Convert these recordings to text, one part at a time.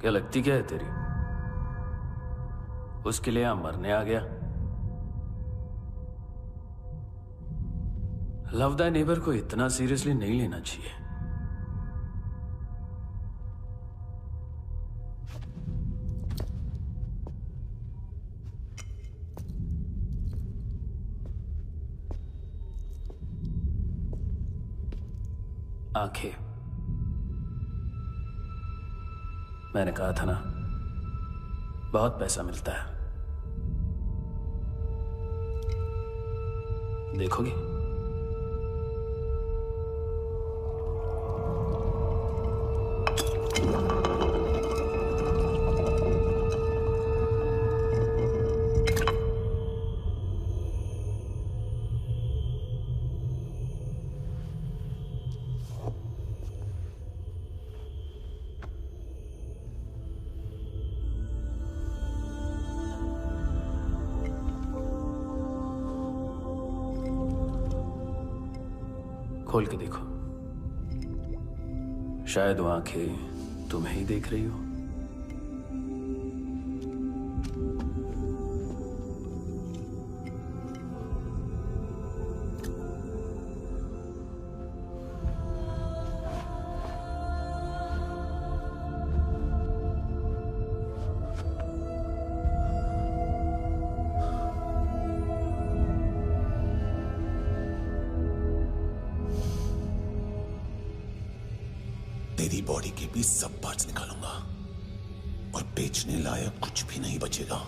क्या लगती क्या है तेरी? उसके लिए यहां मरने आ गया? लव द नेबर को इतना सीरियसली नहीं लेना चाहिए। आंखें, मैंने कहा था ना, बहुत पैसा मिलता है। देखोगी? खोल के देखो, शायद वो आंखें तुम्हें ही देख रही हो। तेरी बॉडी के भी सब पार्ट्स निकालूंगा और बेचने लायक कुछ भी नहीं बचेगा।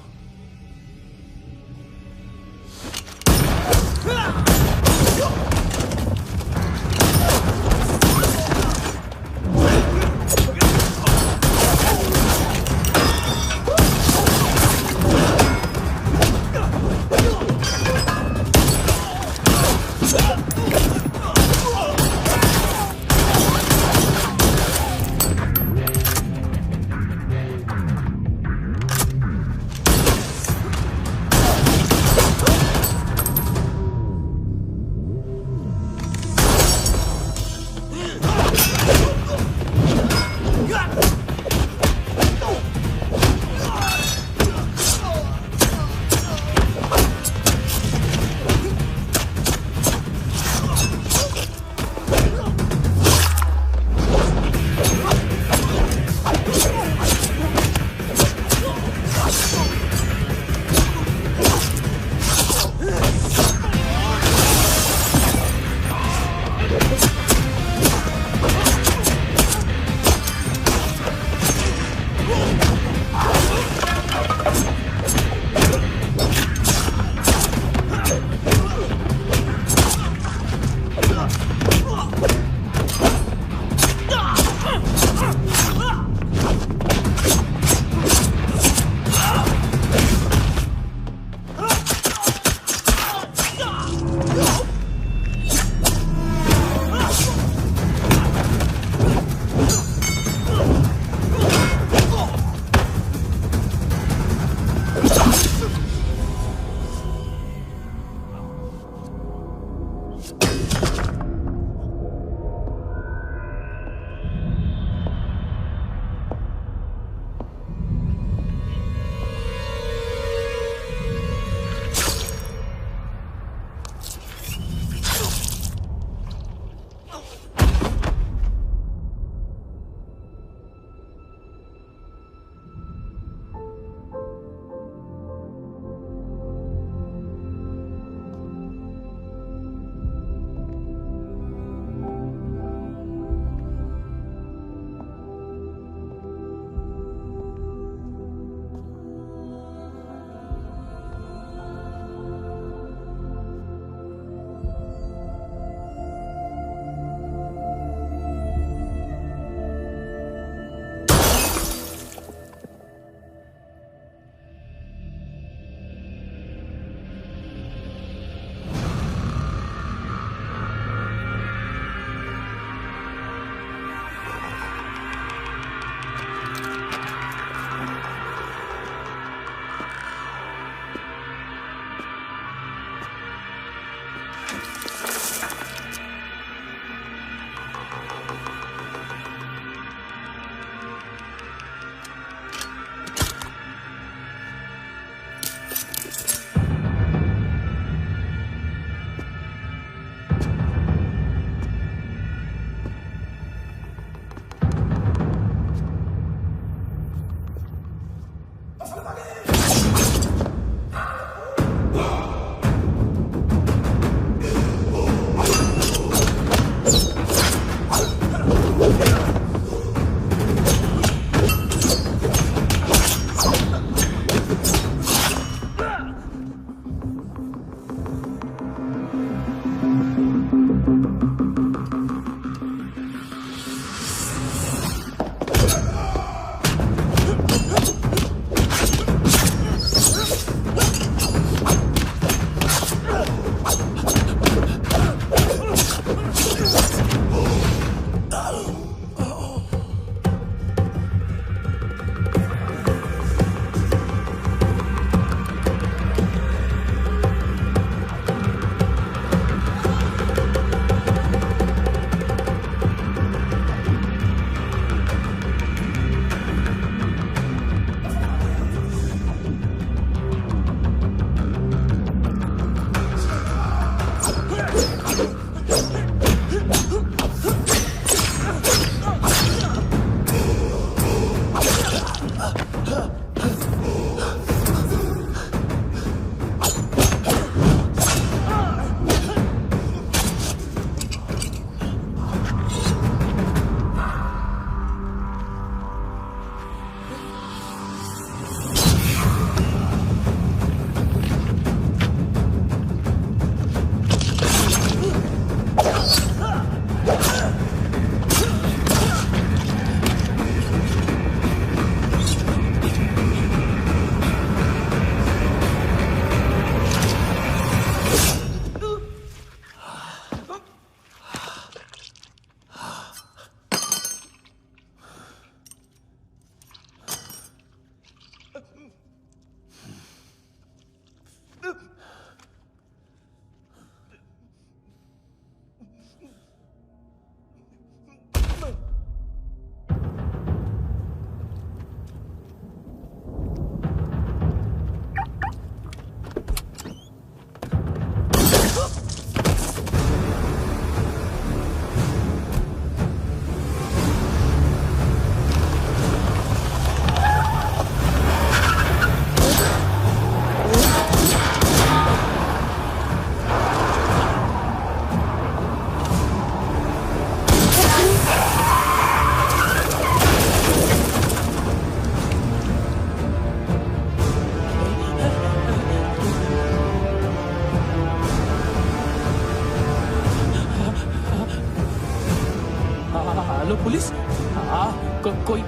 Hello police.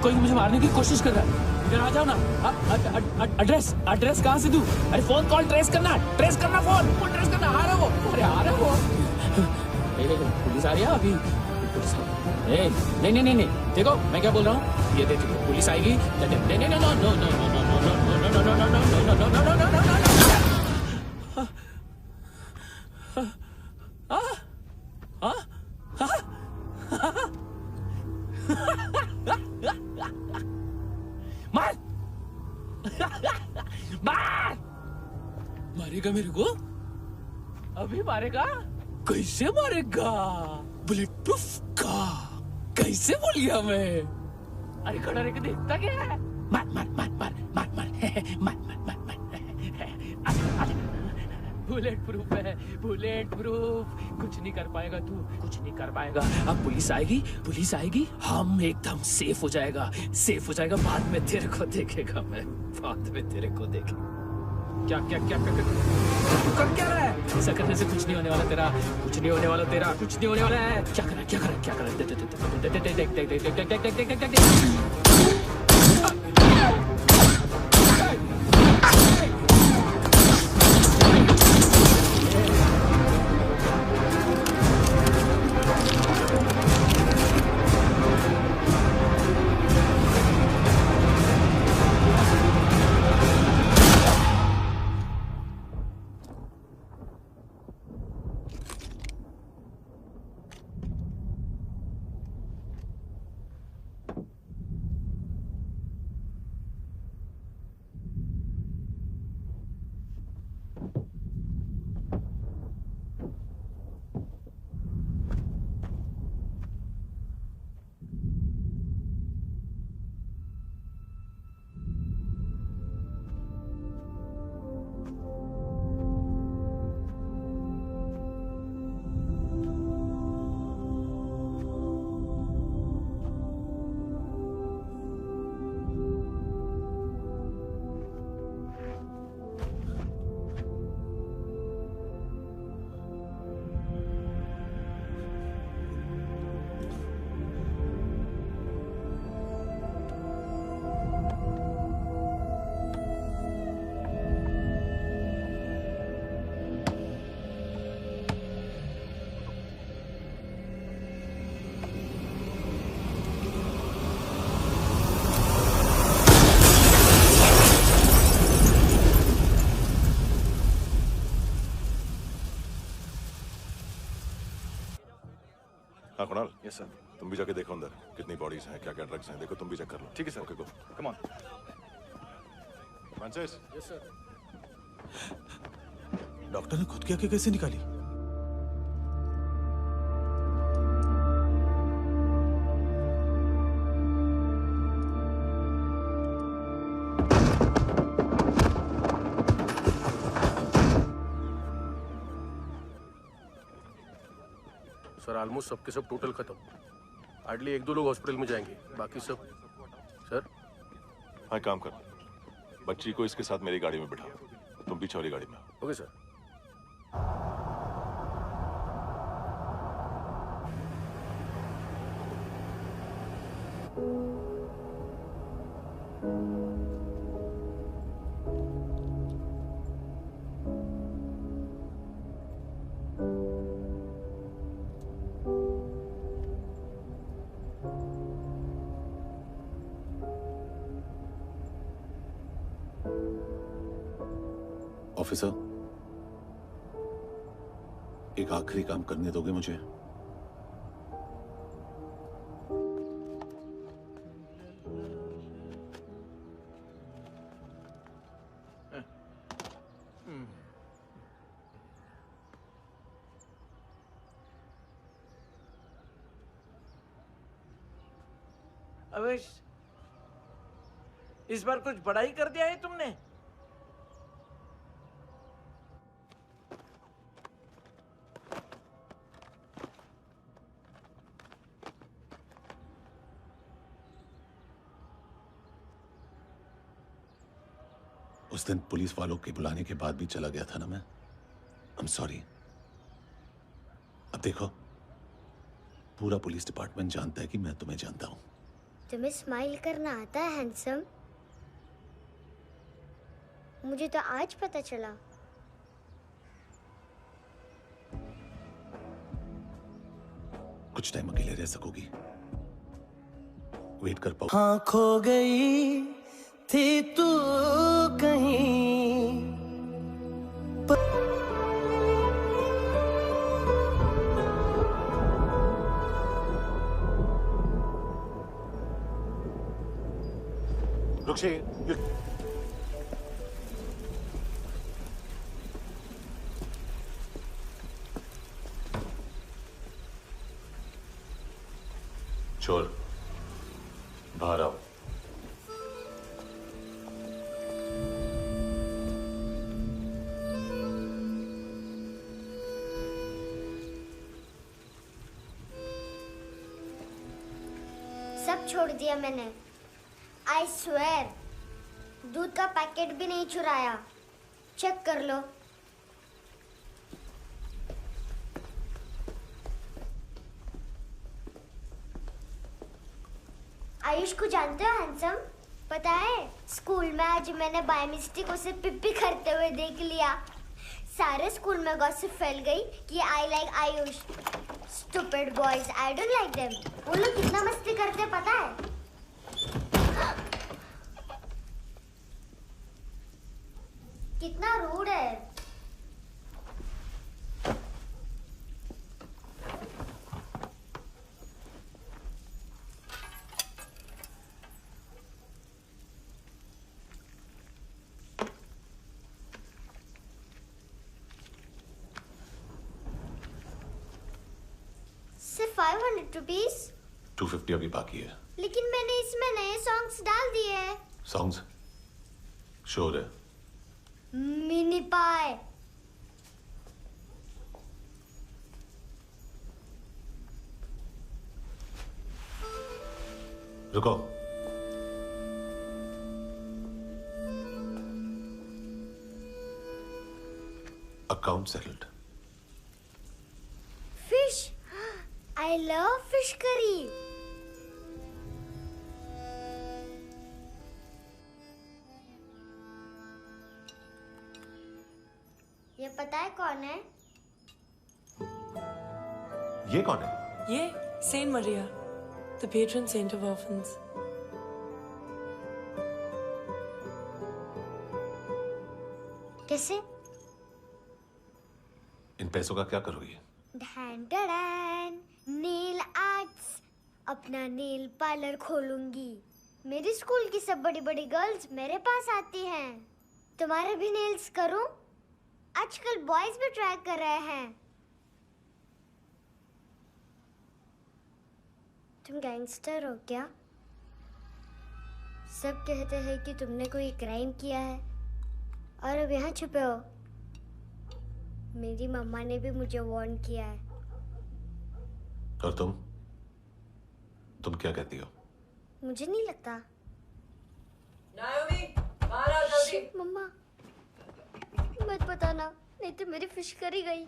कोई मुझे मारने की कोशिश कर रहा है। इधर आ जाओ ना। एड्रेस कहाँ से दूं? अरे फोन कॉल ट्रेस करना फोन ट्रेस करना। आ रहा वो, अरे आ रहा वो। पुलिस आ रही है अभी। नहीं, देखो मैं क्या बोल रहा हूँ, ये देखो पुलिस आएगी। मार मारेगा मेरे को, अभी मारेगा। कैसे मारेगा? बुलेट प्रूफ का। कैसे बोल गया मैं? अरे खड़ा रह के देखता क्या है? मार बुलेट प्रूफ है, बुलेट प्रूफ। कुछ नहीं कर पाएगा तू, कुछ नहीं कर पाएगा। अब पुलिस आएगी, हम एकदम सेफ हो जाएगा। बाद में तेरे को देखेगा मैं, बाद में तेरे को देखेगा। क्या कर क्या रहा है? ऐसा करने से कुछ नहीं होने वाला तेरा, कुछ नहीं होने वाला है। क्या कर रहा है? देख। हाँ कुणाल, यस सर। तुम भी जाके देखो अंदर कितनी बॉडीज हैं, क्या क्या ड्रग्स हैं। देखो तुम भी चेक कर लो। ठीक है sir. Okay go. Come on. Francis. Yes sir. Doctor ने खुद की आंखें कैसे निकाली? सर ऑलमोस्ट सबके सब टोटल खत्म। हार्डली 1-2 लोग हॉस्पिटल में जाएंगे, बाकी सब। सर हाँ काम कर, बच्ची को इसके साथ मेरी गाड़ी में बिठा, तुम पीछे वाली गाड़ी में। Okay sir. ऑफिसर, एक आखिरी काम करने दोगे मुझे? अवेश, इस बार कुछ बड़ा ही कर दिया है तुमने। उस दिन पुलिस वालों के बुलाने के बाद भी चला गया था ना मैं। I'm sorry। अब देखो, पूरा पुलिस डिपार्टमेंट जानता है कि मैं तुम्हें जानता हूं। तुम्हें स्माइल करना आता है हैंडसम? मुझे तो आज पता चला। कुछ टाइम अकेले रह सकोगी? वेट कर पाओ? हाँ, खो गई थी तू कहीं। रुक्षी, चोर बाहर आओ। सब छोड़ दिया मैंने। आई स्वेयर, दूध का पैकेट भी नहीं चुराया। चेक कर लो। आयुष को जानते हो हैंडसम? पता है, स्कूल में आज मैंने बाय मिस्टेक उसे पिप्पी करते हुए देख लिया। सारे स्कूल में गॉसिप फैल गई कि I like Ayush. Stupid boys, I don't like them. वो लोग कितना मस्ती करते पता है? कितना रूड है। सिर्फ 500 रुपीस? 250 अभी बाकी है। लेकिन मैंने इसमें नए सॉन्ग्स डाल दिए हैं। सॉन्ग्स? शोर है। मिनी पाए। रुको। Account settled. Fish, I love fish curry. ये पता है कौन है? ये कौन है? ये saint Maria, the patron saint of orphans. कैसे? इन पैसों का क्या करोगी? ढैन ढैन, नेल आर्ट्स। अपना नेल पार्लर खोलूंगी। मेरी स्कूल की सब बड़ी बड़ी गर्ल्स मेरे पास आती हैं। तुम्हारे भी नेल्स करूं? आजकल बॉयज भी ट्राई कर रहे हैं। तुम गैंगस्टर हो क्या? सब कहते हैं कि तुमने कोई क्राइम किया है और अब यहाँ छुपे हो। मेरी मम्मा ने भी मुझे वार्न किया है। और तुम क्या कहती हो? मुझे नहीं लगता। नायोमी, बाहर आओ जल्दी। शिट, मम्मा मत बताना, नहीं तो मेरी फिश करी गई।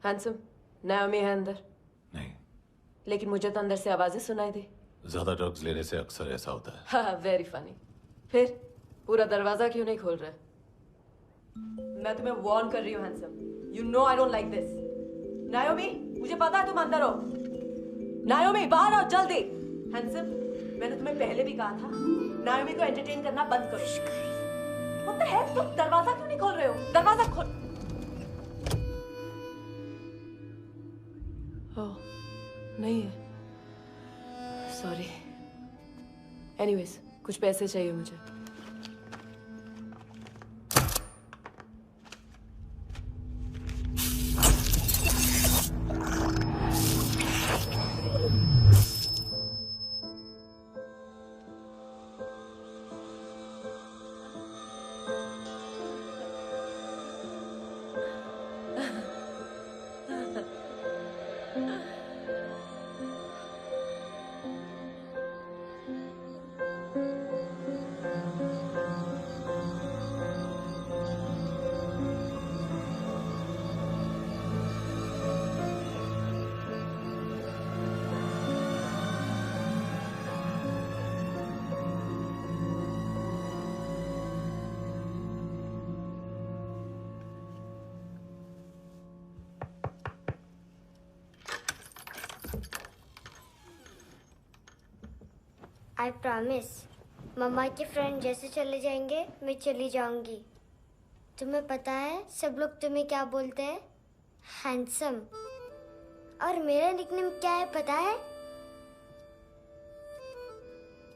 हैंडसम, नायोमी है अंदर। नहीं। लेकिन मुझे तो अंदर से आवाजें सुनाई दी। ज्यादा ड्रग्स लेने से अक्सर ऐसा होता है। हाँ, वेरी फनी। फिर पूरा दरवाजा क्यों नहीं खोल रहे? मैं तुम्हें वार्न कर रही हूँ handsome. You know I don't like this. नायोमी, मुझे पता है तुम अंदर हो। नायोमी, बाहर आओ जल्दी। हैंडसम, मैंने तुम्हें पहले भी कहा था नायोमी को एंटरटेन करना बंद करो। What the heck? तुम दरवाजा क्यों नहीं खोल रहे हो? दरवाजा खोल। ओह, नहीं है। सॉरी। एनीवेज, कुछ पैसे चाहिए मुझे। I promise. मम्मा के फ्रेंड जैसे चले जाएंगे मैं चली जाऊंगी। तुम्हें पता है सब लोग तुम्हें क्या बोलते हैं? हैंडसम। और मेरा निकनेम क्या है पता है?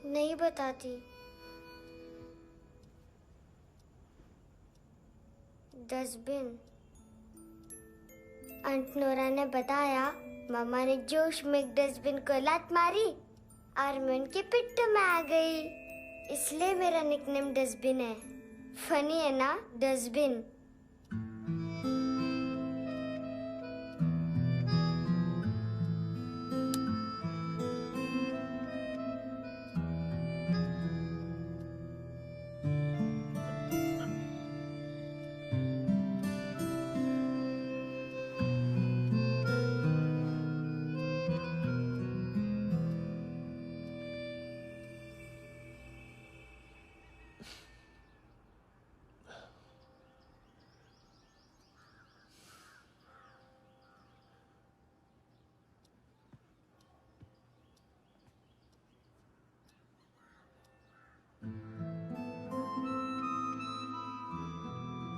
नहीं बताती। डस्टबिन। आंट नोरा ने बताया मामा ने जोश में एक डस्टबिन को लात मारी और मैं उनके पिट्ठू में आ गई, इसलिए मेरा निकनेम डस्टबिन है। फनी है ना डस्टबिन?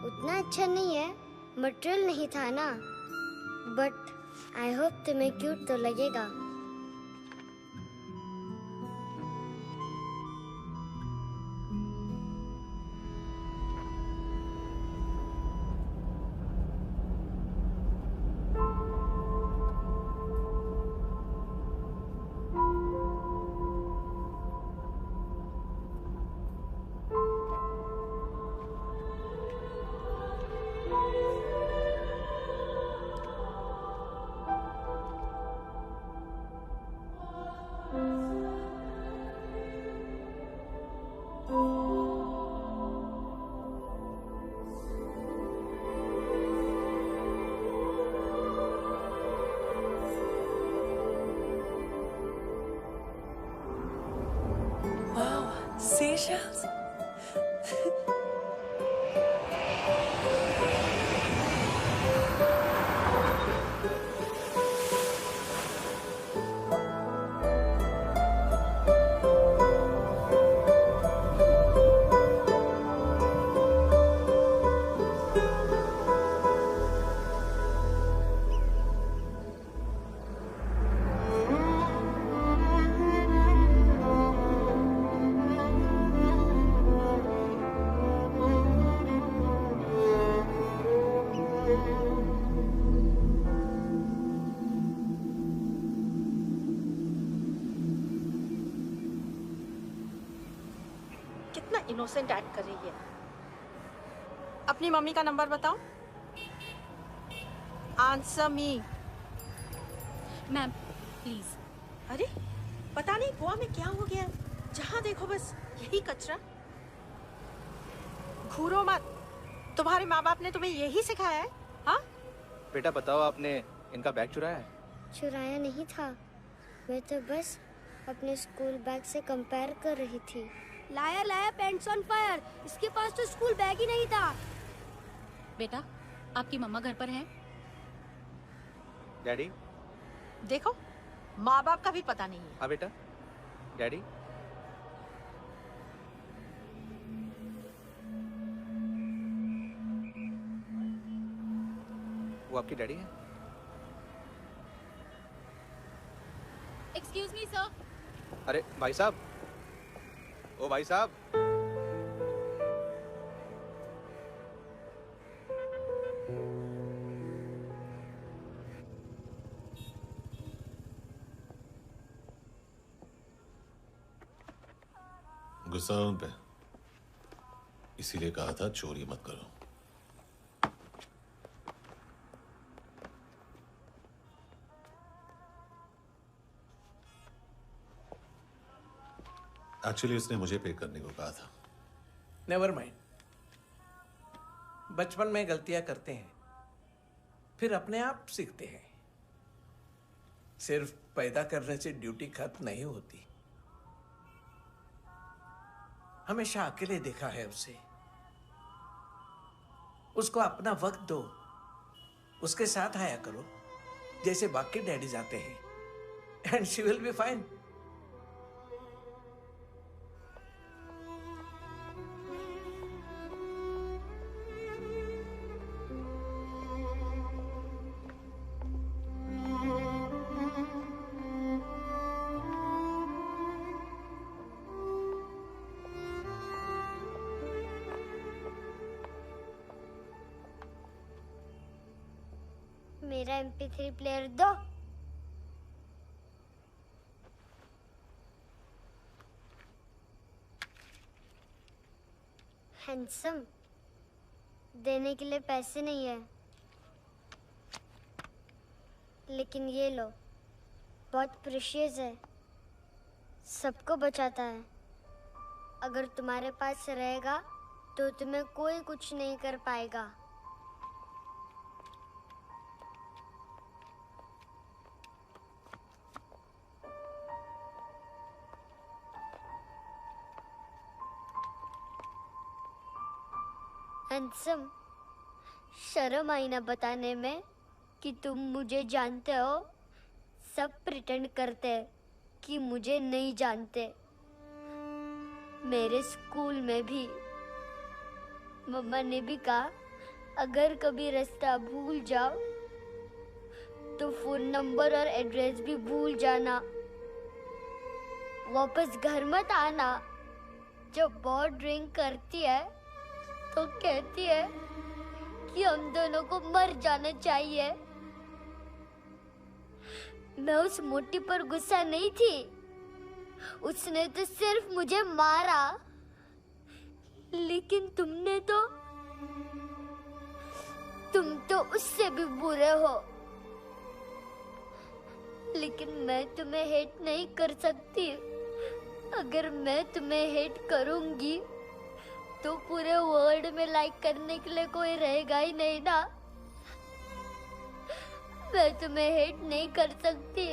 उतना अच्छा नहीं है, मटेरियल नहीं था ना, बट आई होप तुम्हें क्यूट तो लगेगा। Seashells? इनोसेंट एक्ट कर रही है। अपनी मम्मी का नंबर बताओ। Answer me. Ma'am please. अरे पता नहीं गोवा में क्या हो गया, जहाँ देखो बस यही कचरा। घूरो मत, तुम्हारे माँ बाप ने तुम्हें यही सिखाया है? हाँ बेटा बताओ, आपने इनका बैग चुराया है? चुराया नहीं था, मैं तो बस अपने स्कूल बैग से कंपेयर कर रही थी। लाया लाया पैंट्स ऑन फायर, इसके पास तो स्कूल बैग ही नहीं था। बेटा आपकी मम्मा घर पर है? डैडी देखो, माँ बाप का भी पता नहीं है। हाँ बेटा। डैडी वो आपकी डैडी है? Excuse me sir. अरे भाई साहब, ओ भाई साहब। गुस्सा है उन पे, इसीलिए कहा था चोरी मत करो। एक्चुअली उसने मुझे पे करने को कहा था। नेवर माइंड, बचपन में गलतियां करते हैं, फिर अपने आप सीखते हैं। सिर्फ पैदा करने से ड्यूटी खत्म नहीं होती। हमेशा अकेले देखा है उसे। उसको अपना वक्त दो, उसके साथ आया करो जैसे बाकी डैडीज आते हैं, and she will be fine. मेरा MP3 प्लेयर दो। हैंडसम, देने के लिए पैसे नहीं है, लेकिन ये लो, बहुत प्रेशियस है, सबको बचाता है। अगर तुम्हारे पास रहेगा तो तुम्हें कोई कुछ नहीं कर पाएगा। हैंडसम, शर्म आई ना बताने में कि तुम मुझे जानते हो। सब प्रिटेंड करते हैं कि मुझे नहीं जानते। मेरे स्कूल में भी मम्मा ने भी कहा, अगर कभी रास्ता भूल जाओ तो फोन नंबर और एड्रेस भी भूल जाना। वापस घर मत आना। जब बहुत ड्रिंक करती है तो कहती है कि हम दोनों को मर जाना चाहिए। मैं उस मोटी पर गुस्सा नहीं थी, उसने तो सिर्फ मुझे मारा। लेकिन तुम तो उससे भी बुरे हो। लेकिन मैं तुम्हें हेट नहीं कर सकती। अगर मैं तुम्हें हेट करूंगी तो पूरे वर्ल्ड में लाइक करने के लिए कोई रहेगा ही नहीं ना। मैं तुम्हें हेट नहीं कर सकती।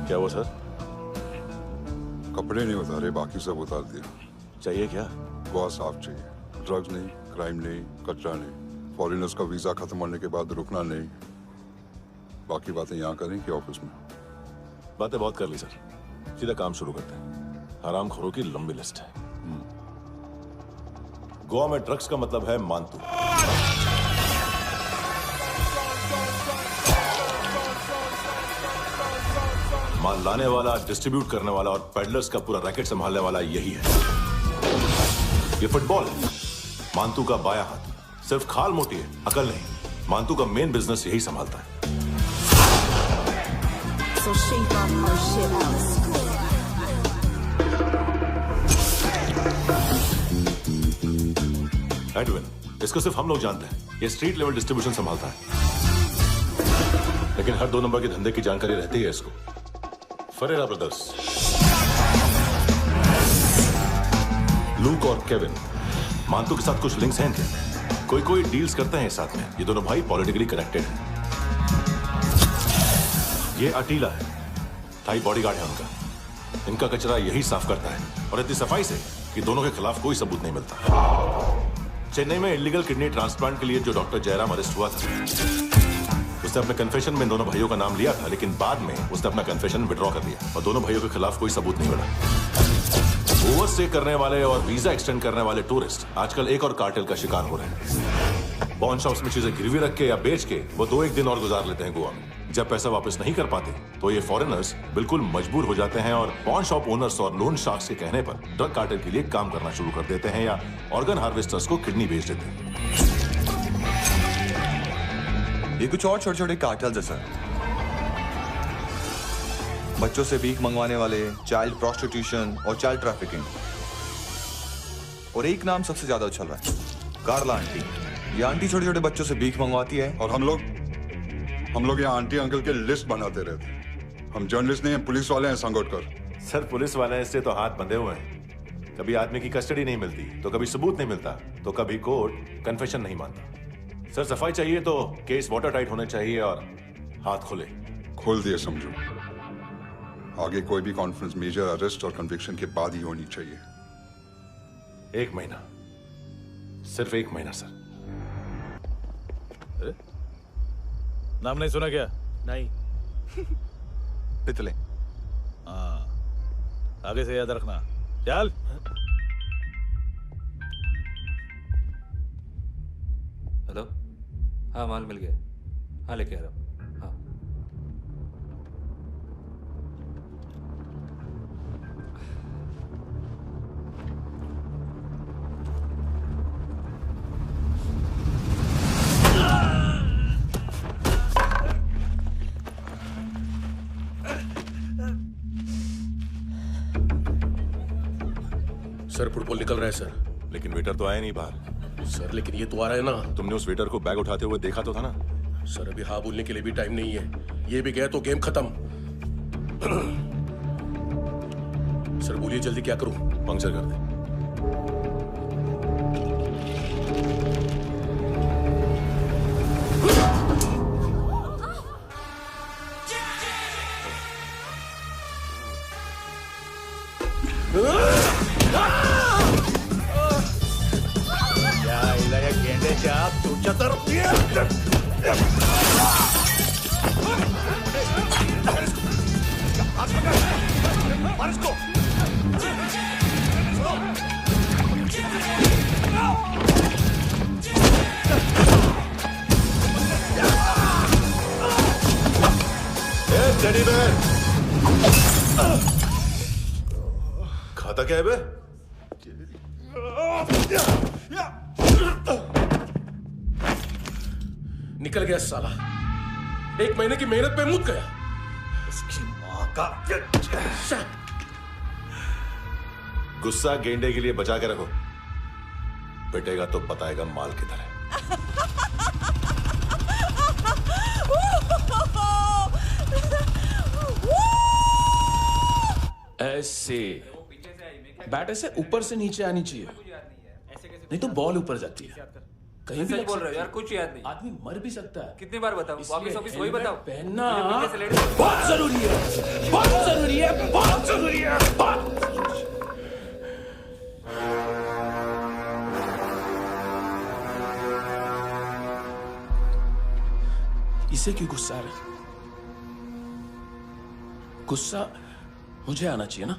क्या हुआ सर? कपड़े नहीं उतारे, बाकी सब उतार दिया। चाहिए क्या? बहुत साफ चाहिए। ड्रग्स नहीं, क्राइम नहीं, कचरा नहीं। फॉरेनर्स का वीजा खत्म होने के बाद रुकना नहीं। बाकी बातें यहाँ करें कि ऑफिस में? बातें बहुत कर ली सर, सीधा काम शुरू करते हैं। हरामखोरों की लंबी लिस्ट है। गोवा में ड्रग्स का मतलब है मानतू। माल लाने वाला, डिस्ट्रीब्यूट करने वाला और पेडलर्स का पूरा रैकेट संभालने वाला यही है। ये फुटबॉल है, मानतू का बायां हाथ। सिर्फ खाल मोटी है, अकल नहीं। मानतू का मेन बिजनेस यही संभालता है। So shake off her shit out. Edwin, इसको सिर्फ हम लोग जानते हैं। ये स्ट्रीट लेवल डिस्ट्रीब्यूशन संभालता है, लेकिन हर 2 नंबर के धंधे की जानकारी रहती है इसको। फरेरा ब्रदर्स, लूक और केविन, मानतू के साथ कुछ लिंक्स हैं क्या? कोई डील्स करते हैं साथ में। ये दोनों भाई पॉलिटिकली कनेक्टेड हैं। ये अटीला है, थाई बॉडीगार्ड है उनका। इनका कचरा यही साफ करता है और इतनी सफाई से कि दोनों के खिलाफ कोई सबूत नहीं मिलता। चेन्नई में इलीगल किडनी ट्रांसप्लांट के लिए जो डॉक्टर जयराम अरेस्ट हुआ था, उसने अपने कन्फेशन में दोनों भाइयों का नाम लिया था, लेकिन बाद में उसने अपना कन्फेशन विड्रॉ कर लिया और दोनों भाइयों के खिलाफ कोई सबूत नहीं मिला। ओवरस्टे करने वाले और वीजा एक्सटेंड करने वाले टूरिस्ट आजकल एक और कार्टेल का शिकार हो रहे हैं। पॉन शॉप्स में चीजें गिरवी रख के या बेच के वो 2-1 दिन और गुजार लेते हैं गोवा में। जब पैसा वापस नहीं कर पाते तो ये फॉरेनर्स बिल्कुल मजबूर हो जाते हैं और पॉन शॉप ओनर्स और लोन शार्क्स के कहने पर ड्रग कार्टेल के लिए काम करना शुरू कर देते हैं या ऑर्गन हार्वेस्टर्स को किडनी बेच देते हैं। ये कुछ और छोटे छोटे कार्टेल्स है सर। बच्चों से भीख मंगवाने वाले, चाइल्ड प्रोस्टिट्यूशन और चाइल्ड ट्रैफिकिंग। और एक नाम सबसे ज्यादा उछल रहा है, कार्ला आंटी। ये आंटी छोटे छोटे बच्चों से भीख मंगवाती है और हम लोग यहाँ आंटी अंकल के लिस्ट बनाते रहते हैं। हम जर्नलिस्ट नहीं हैं, पुलिस वाले हैं संगोटकर। सर पुलिस वाले हैं, इससे तो हाथ बंधे हुए हैं। कभी आदमी की कस्टडी नहीं मिलती तो कभी सबूत नहीं मिलता तो कभी कोर्ट कन्फेशन नहीं मानता। सर सफाई चाहिए तो केस वाटर टाइट होने चाहिए और हाथ खुले। खोल दिए समझो। आगे कोई भी कॉन्फ्रेंस मेजर अरेस्ट और कन्विक्शन के बाद ही होनी चाहिए। 1 महीना, सिर्फ 1 महीना सर। नाम नहीं सुना क्या? नहीं। पितले। हाँ, आगे से याद रखना। चल। हेलो, हाँ माल मिल गया। हाँ लेके आ रहा हूँ। हाँ सर फुटबॉल निकल रहा है सर। लेकिन वेटर तो आया नहीं बाहर। सर लेकिन ये तो आ रहा है ना। तुमने उस वेटर को बैग उठाते हुए देखा तो था ना। सर अभी हाँ बोलने के लिए भी टाइम नहीं है। ये भी गया तो गेम खत्म। सर बोलिए जल्दी क्या करूं? पंक्चर कर दे। खाता क्या है बे? निकल गया साला। 1 महीने की मेहनत पे मुक गया। उसकी माँ का गुस्सा गेंडे के लिए बचा के रखो, पिटेगा तो बताएगा माल किधर है। ऐसे बैट ऐसे ऊपर से नीचे आनी चाहिए, नहीं तो बॉल ऊपर जाती है। कहीं भी सच बोल रहे हो यार, कुछ याद नहीं। आदमी मर भी सकता है। कितनी बार बताऊं? वापस ऑफिस वही बताओ। पहनना मुझे बहुत जरूरी है, बहुत जरूरी है, बहुत जरूरी है, बहुत जरूरी है। इसे क्यों गुस्सा आ रहा है? गुस्सा मुझे आना चाहिए ना।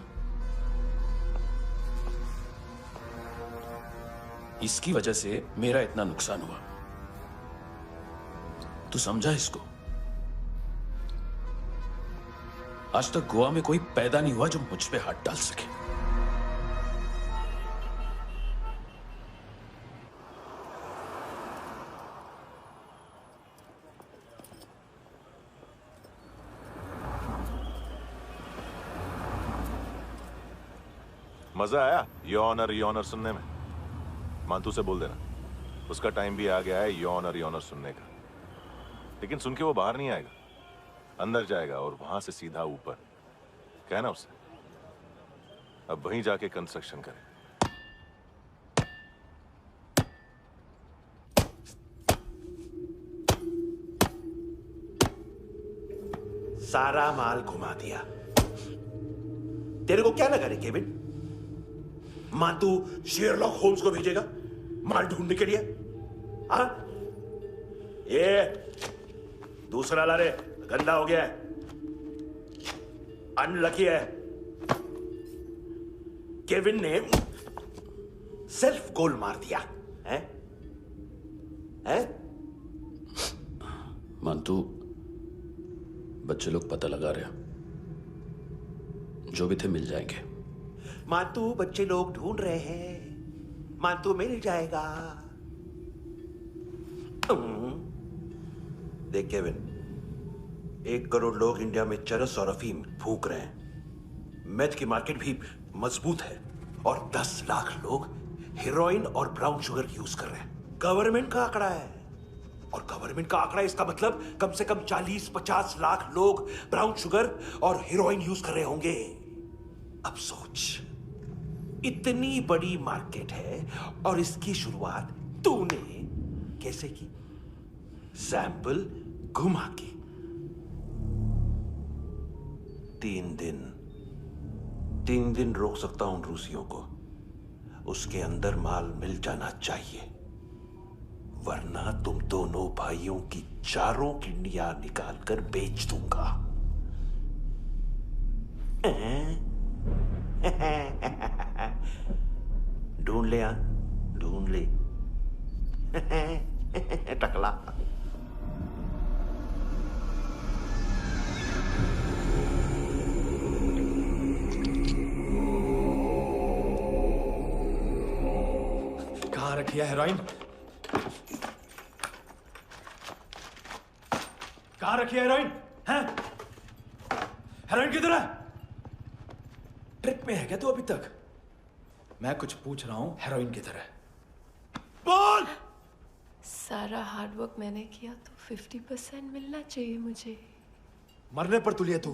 इसकी वजह से मेरा इतना नुकसान हुआ। तू समझा इसको? आज तक गोवा में कोई पैदा नहीं हुआ जो मुझ पे हाथ डाल सके। मजा आया योनर सुनने में? मानतू से बोल देना उसका टाइम भी आ गया है योनर सुनने का। लेकिन सुन के वो बाहर नहीं आएगा, अंदर जाएगा और वहां से सीधा ऊपर। कहना उससे अब वहीं जाके कंस्ट्रक्शन करे। सारा माल घुमा दिया। तेरे को क्या लगा रे केविन? मातू शेरलॉक होम्स को भेजेगा माल ढूंढने के लिए? हाँ? ये दूसरा ला रे, गंदा हो गया है, अनलकी है। केविन ने सेल्फ गोल मार दिया है? हैं? मानतू, बच्चे लोग पता लगा रहे हैं, जो भी थे मिल जाएंगे। मातू बच्चे लोग ढूंढ रहे हैं, मातू मिल जाएगा। देख केविन, 1 करोड़ लोग इंडिया में चरस और अफीम फूंक रहे हैं। मेथ की मार्केट भी मजबूत है और 10 लाख लोग हेरोइन और ब्राउन शुगर यूज कर रहे हैं। गवर्नमेंट का आंकड़ा है, और गवर्नमेंट का आंकड़ा, इसका मतलब कम से कम 40-50 लाख लोग ब्राउन शुगर और हेरोइन यूज कर रहे होंगे। अब सोच, इतनी बड़ी मार्केट है और इसकी शुरुआत तूने कैसे की? सैंपल घुमा के। 3 दिन रोक सकता हूं रूसियों को, उसके अंदर माल मिल जाना चाहिए, वरना तुम दोनों भाइयों की 4 किडनियां निकाल कर बेच दूंगा। ढूंढ ले, ढूंढ ले टकला। कहाँ रखी है हेरोइन? कहाँ रखी है हेरोइन? हैं? हेरोइन किधर है? ट्रिप में है क्या तू अभी तक? मैं कुछ पूछ रहा हूं, हेरोइन किधर है? बोल! सारा हार्डवर्क मैंने किया तो 50% मिलना चाहिए मुझे। मरने पर तुलिए तू।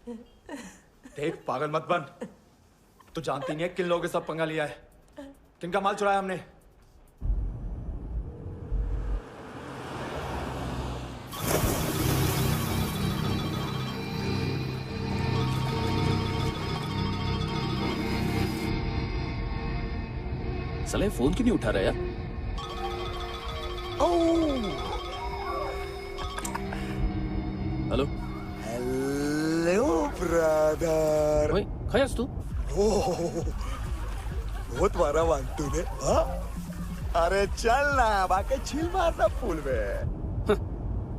देख, पागल मत बन। तू जानती नहीं है किन लोगों के साथ पंगा लिया है, किनका माल चुराया हमने। साले फोन क्यों नहीं उठा रहा यार? Hello hello brother. ओए, खयास तू? बहुत मारा वांटू ने। हाँ? अरे चल ना, बाकी छील मारना पूल में।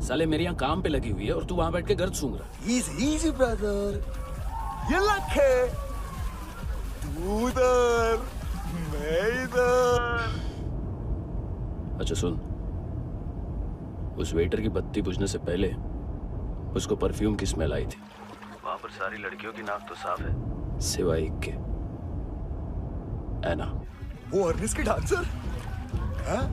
साले मेरी यहाँ काम पे लगी हुई है और तू वहां बैठ के गर्द सूंघ रहा। इजी ब्रदर, ये लक है। तू उधर, मैं इधर। अच्छा सुन, उस वेटर की बत्ती बुझने से पहले उसको परफ्यूम की स्मेल आई थी। वहां पर सारी लड़कियों की नाक तो साफ है, सिवाय एक के, एना। वो अर्निस की डांसर? हाँ?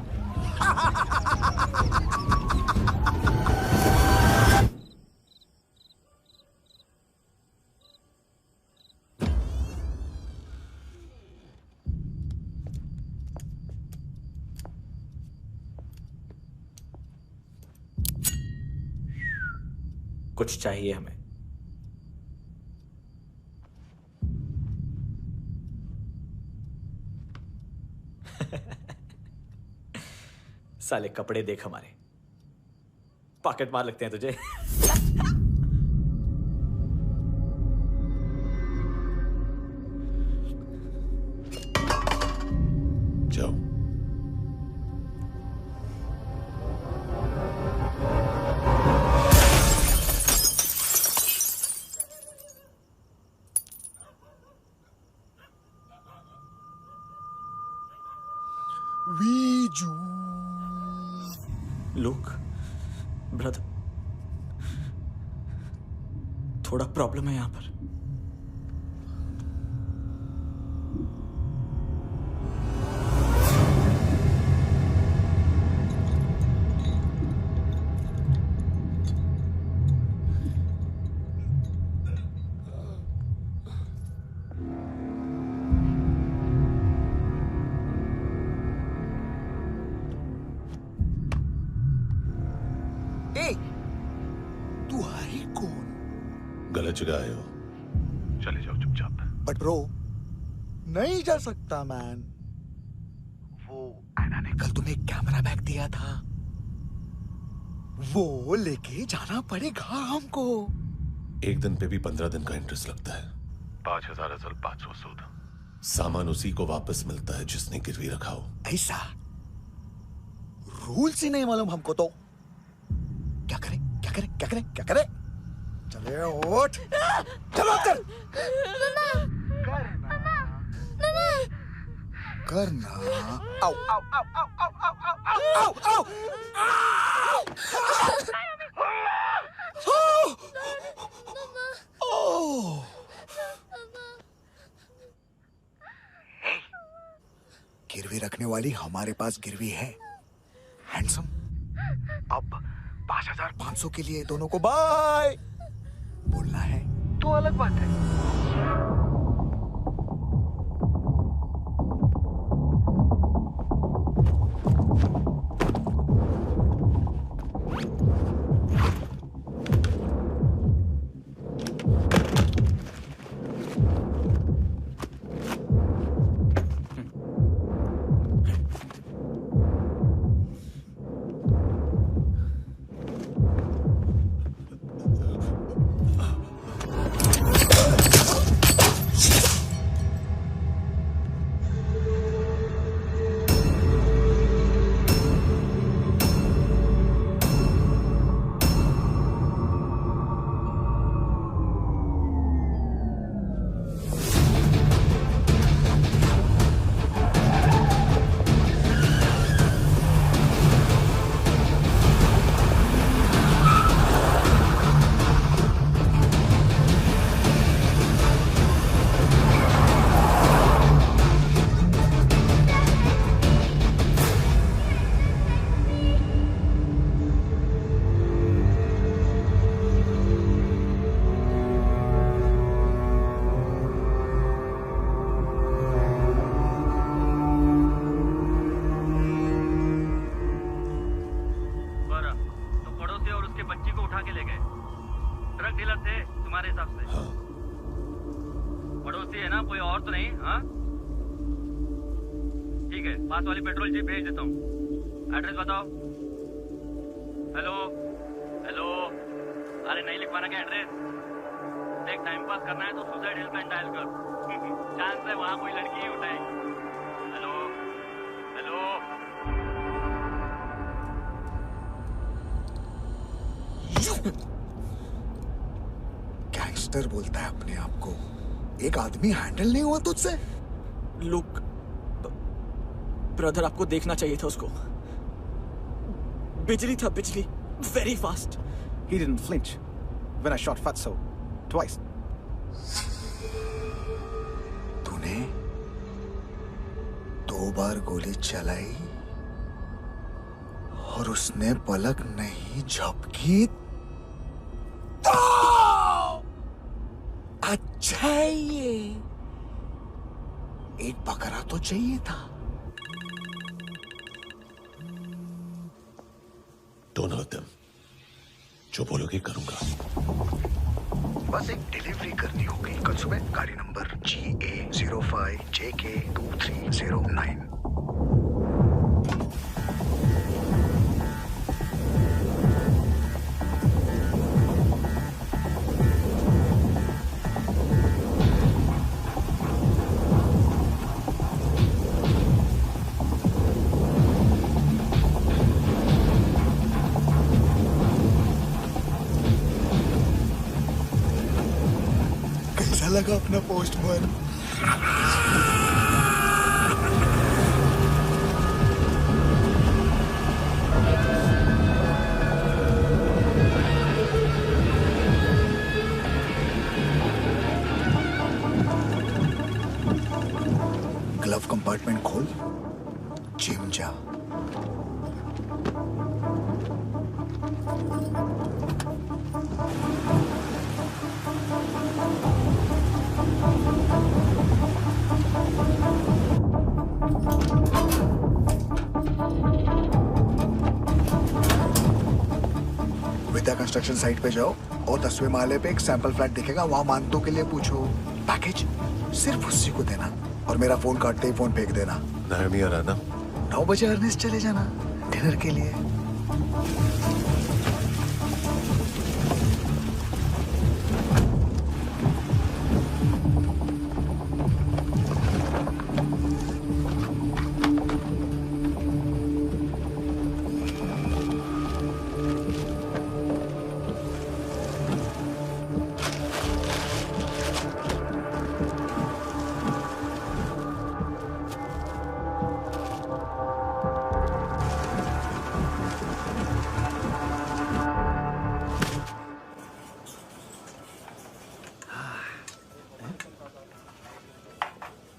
कुछ चाहिए हमें। साले कपड़े देख हमारे, पॉकेट मार लगते हैं तुझे। जाओ। लुक ब्रदर, थोड़ा प्रॉब्लम है यहां पर। तू है कौन? गलत जगह आए हो, चले जाओ चुपचाप। बट ब्रो, नहीं जा सकता मैन। वो एना ने कल तुम्हें एक कैमरा बैग दिया था, वो लेके जाना पड़ेगा हमको। एक दिन पे भी 15 दिन का इंटरेस्ट लगता है। 5,000 असल 500 सूद। सामान उसी को वापस मिलता है जिसने गिरवी रखा हो। ऐसा रूल्स ही नहीं मालूम हमको तो। क्या करें क्या करें क्या करें क्या करें? चले उठ, चलो चल। करना आओ आओ आओ आओ आओ आओ आओ आओ। गिरवी रखने वाली हमारे पास गिरवी है हैंडसम। अब 5,500 के लिए दोनों को बाय बोलना है तो अलग बात है। पास वाली पेट्रोल जीप भेज देता हूँ। एड्रेस बताओ। हेलो हेलो, अरे नहीं लिखवाना क्या एड्रेस? देख टाइम पास करना है तो सुसाइड हेल्पलाइन डायल कर। चांस है वहाँ कोई लड़की ही उठाएगी। Hello hello. गैंगस्टर बोलता है अपने आप को। एक आदमी हैंडल नहीं हुआ तुझसे? लुक ब्रदर, आपको देखना चाहिए था उसको। बिजली था, बिजली, very fast. He didn't flinch when I shot Fatso twice. तूने 2 बार गोली चलाई और उसने पलक नहीं झपकी तो अच्छा है ये। एक बकरा तो चाहिए था। Don't hurt them. जो बोलोगे करूंगा। बस एक डिलीवरी करनी होगी कल सुबह। गाड़ी नंबर GA05JK2309। लगा अपना पोस्टमैन। ग्लव कंपार्टमेंट खोल, जिम जा। विद्या कंस्ट्रक्शन साइट पे जाओ और 10वें माले पे एक सैंपल फ्लैट दिखेगा, वहां मानतों के लिए पूछो। पैकेज सिर्फ उसी को देना और मेरा फोन काटते ही फोन फेंक देना। नायमी आ रहा ना? 9 बजे अर्नेस्ट चले जाना डिनर के लिए।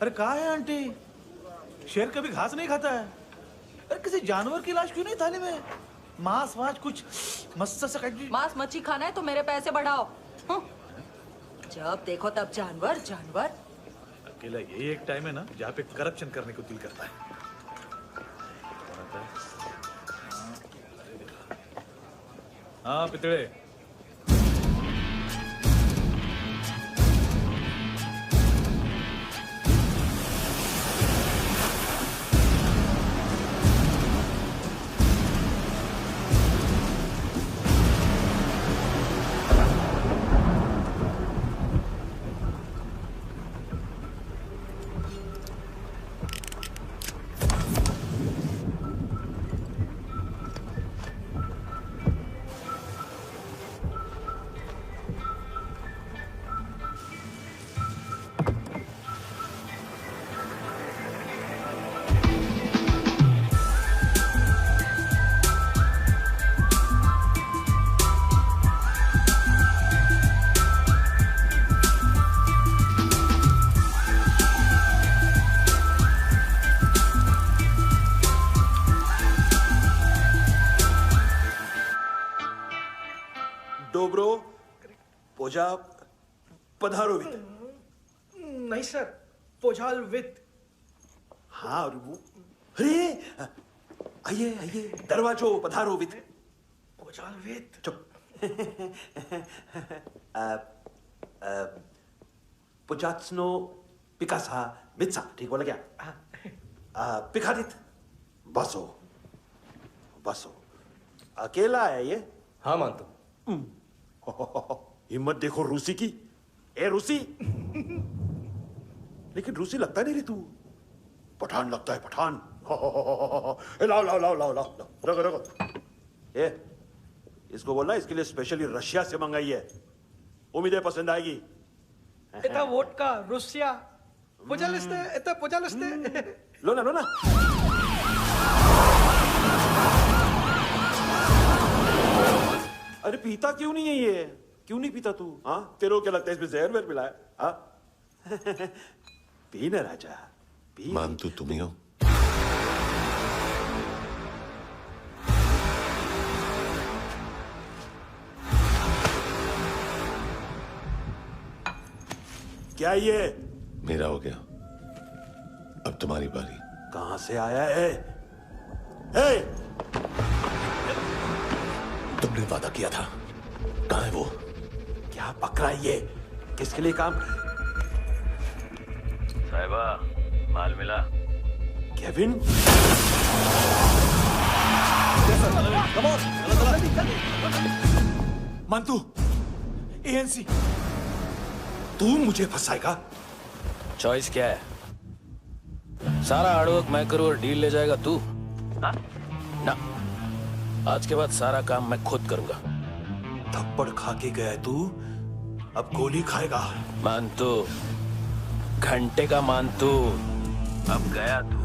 अरे कहाँ है आंटी? शेर कभी घास नहीं खाता है। अरे किसी जानवर की लाश क्यों नहीं थाली में? मांस वास कुछ मस्त सा मांस मच्छी खाना है तो मेरे पैसे बढ़ाओ। जब देखो तब जानवर जानवर। अकेला यही एक टाइम है ना जहाँ पे करप्शन करने को दिल करता है। हाँ पितड़े। पोजा पधारोवित। नहीं सर, पोजाल वित। हाँ अरे आइए आइए, दरवाजो पधारोवित। पोजाल वित। चुप। पुजात्सनो पिकासा मित्सा, ठीक बोला क्या? पिकादित बसो बसो। अकेला है ये? हाँ मानतो। हिम्मत देखो रूसी की। ए रूसी। लेकिन रूसी लगता नहीं रे तू, पठान लगता है पठान। लाओ लाओ लाओ लाओ लाओ, रखो रखो। ए इसको बोलना इसके लिए स्पेशली रशिया से मंगाई है, उम्मीद है पसंद आएगी। इतना वोडका रुसिया पोजालिस्ते, इतना पोजालिस्ते। लो ना लो ना। अरे पीता क्यों नहीं है ये? क्यों नहीं पीता तू? हाँ तेरे को क्या लगता है इसमें जहर वहर मिला है? हाँ पी ना राजा पी। मानतू तुम ही हो? क्या ये? मेरा हो गया, अब तुम्हारी बारी। कहां से आया है? हे! तुमने वादा किया था, कहां है वो? क्या पकड़ा ये? किसके लिए काम? साहिबा माल मिला? केविन? मंतू, एएनसी। तू मुझे फंसाएगा? चॉइस क्या है? सारा हार्डवर्क मैं करूं और डील ले जाएगा तू? ना, आज के बाद सारा काम मैं खुद करूंगा। थप्पड़ खा के गया तू, अब गोली खाएगा। मानतू, घंटे का मानतू, अब गया तू।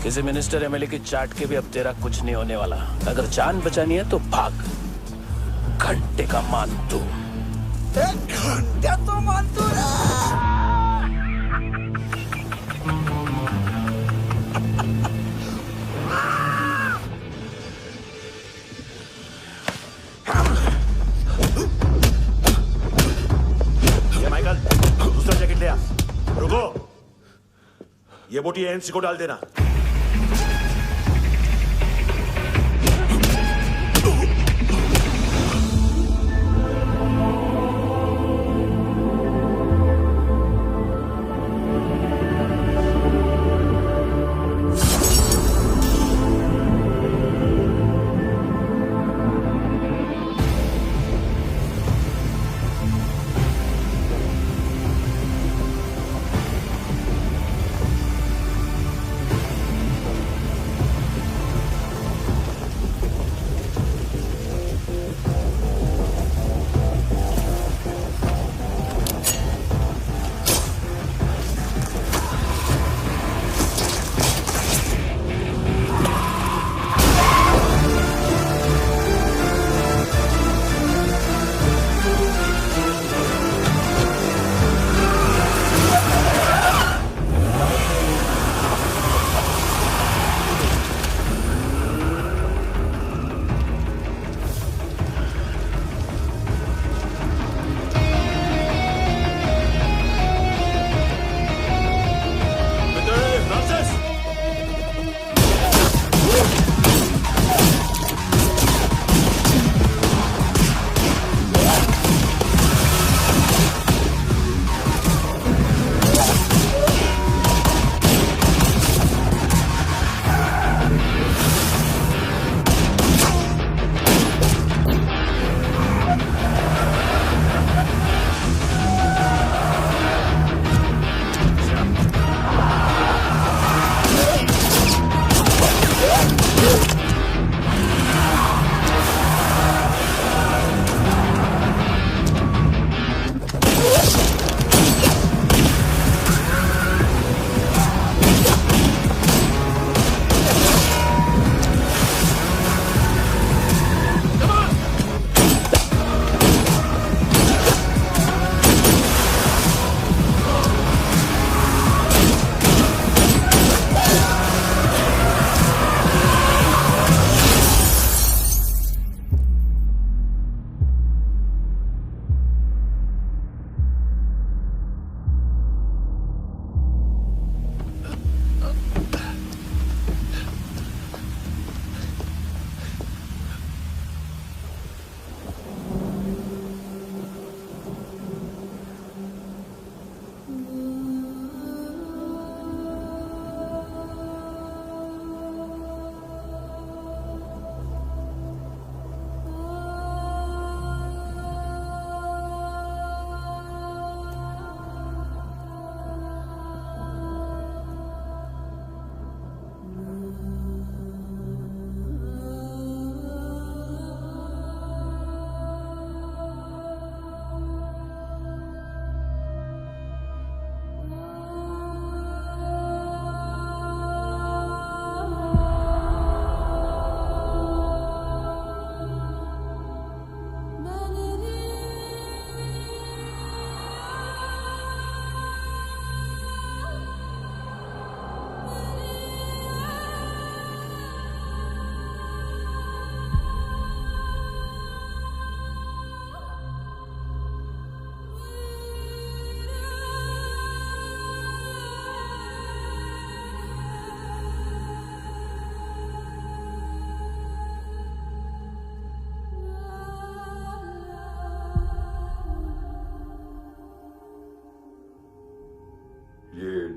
किसी मिनिस्टर एमएलए की चाट के भी अब तेरा कुछ नहीं होने वाला। अगर जान बचानी है तो भाग। घंटे का मानतू। एक घंटे तो मानतू ना। ये माइकल, दूसरा जैकेट ले आ। रुको, ये बोटी एएनसी को डाल देना।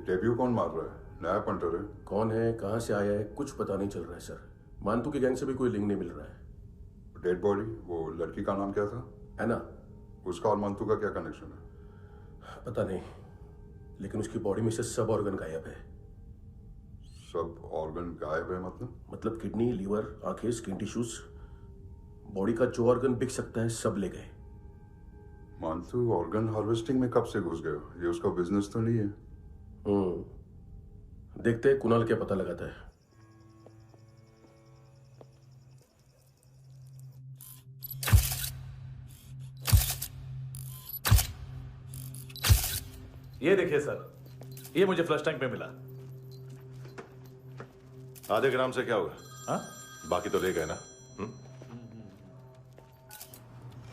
डेब्यू कौन मार रहा है? नया पंटर है। कौन है, कहाँ से आया है, कुछ पता नहीं चल रहा है सर। मानतू की गैंग से भी कोई लिंक नहीं मिल रहा है। डेड बॉडी, वो लड़की का नाम क्या था? एना। उसका और मानतू का क्या कनेक्शन है? पता नहीं, लेकिन उसकी बॉडी में से सब ऑर्गन गायब है। सब ऑर्गन गायब है मतलब किडनी, लीवर, आंखें, स्किन टिश्यूज, बॉडी का जो ऑर्गन बिक सकता है सब ले गए। मानतू ऑर्गन हार्वेस्टिंग में कब से घुस गए? ये उसका बिजनेस तो नहीं है? देखते हैं कुणाल क्या पता लगाता है। ये देखिए सर, ये मुझे फ्लश टैंक में मिला। आधे ग्राम से क्या होगा? हाँ? बाकी तो ले गए ना?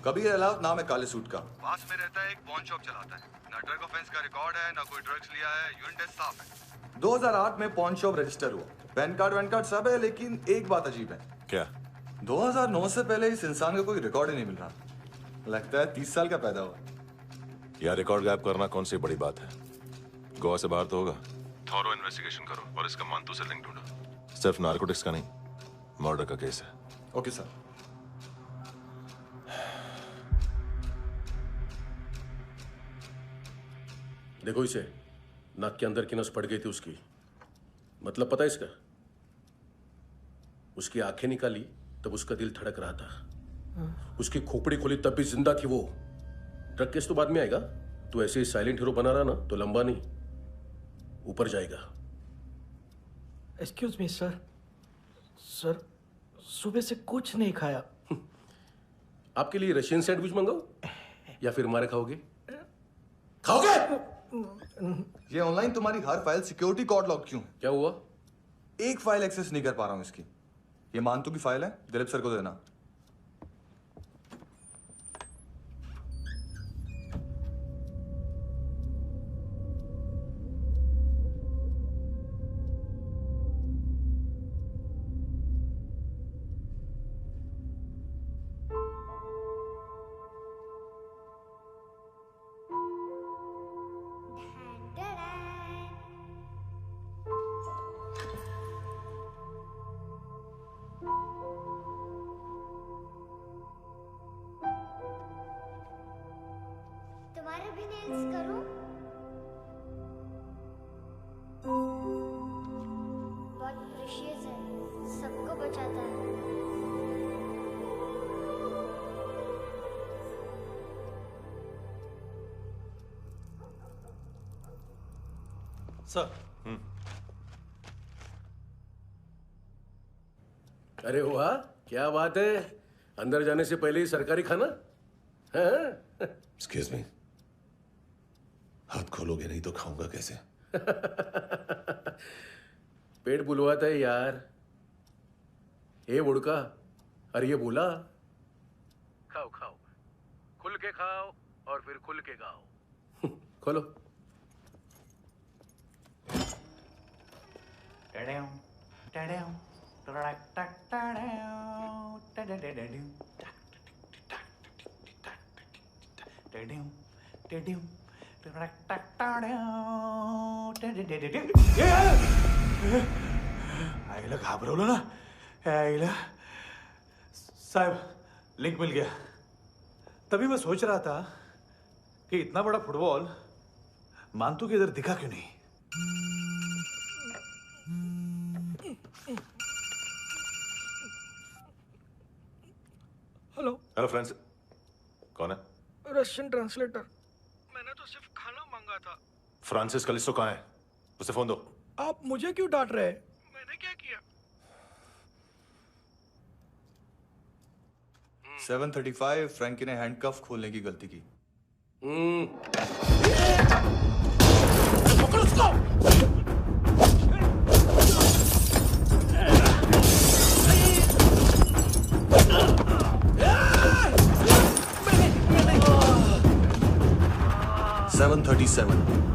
कबीर अलाउद नाम है काले सूट का। पास में रहता है, एक पॉन शॉप चलाता है। ना ड्रग ऑफेंस का रिकॉर्ड है, ना कोई ड्रग्स लिया है, यूरिन टेस्ट साफ है। 2008 में पॉन शॉप रजिस्टर हुआ, पैन कार्ड वैन कार्ड सब है, लेकिन एक बात अजीब है। क्या? 2009 से पहले इस इंसान का कोई रिकॉर्ड ही नहीं मिल रहा। लगता है 30 साल का पैदा हुआ। यार रिकॉर्ड गायब करना कौन सी बड़ी बात है? गोवा से बाहर तो होगा। थॉरो इन्वेस्टिगेशन करो और इसका मानतू से लिंक ढूंढो। सिर्फ नार्कोटिक्स का नहीं, मर्डर का केस है। Okay sir. देखो इसे, नाक के अंदर की नस पड़ गई थी उसकी। मतलब पता है इसका? उसकी आंखें निकाली तब उसका दिल धड़क रहा था। उसकी खोपड़ी खोली तब भी जिंदा थी वो। ड्रग केस तो बाद में आएगा। तो ऐसे ही साइलेंट हीरो बना रहा ना तो लंबा नहीं, ऊपर जाएगा। एक्सक्यूज मी सर, सर सुबह से कुछ नहीं खाया। आपके लिए रशियन सैंडविच मंगाओ या फिर हमारे खाओगे? खाओगे? ये ऑनलाइन तुम्हारी हर फाइल सिक्योरिटी कोड लॉक क्यों है? क्या हुआ? एक फाइल एक्सेस नहीं कर पा रहा हूं इसकी। ये मानतू की फाइल है, दिलीप सर को देना। तुम्हारे भी नेल्स करूं? बहुत प्रेशियस है, सबको बचाता है। सर। अरे वाह, क्या बात है। अंदर जाने से पहले ही सरकारी खाना। एक्सक्यूज मी, हाथ खोलोगे नहीं तो खाऊंगा कैसे? पेट बुलवाता है यार। ये बुड़का, अरे ये बोला। खाओ खाओ, खुल के खाओ और फिर खुल के गाओ। खोलो। आईला घाबरवलं ना। आईला साहब, लिंक मिल गया। तभी मैं सोच रहा था कि इतना बड़ा फुटबॉल मानतू के इधर दिखा क्यों नहीं। हेलो फ्रेंड्स, कौन है? Russian translator. मैंने तो सिर्फ खाना मांगा था। फ्रांसिस कलिस्टो कहाँ है? उसे फोन दो। आप मुझे क्यों डांट रहे हैं? मैंने क्या किया? 735 फ्रैंकी ने हैंडकफ खोलने की गलती की। पकड़ो उसको! 737 737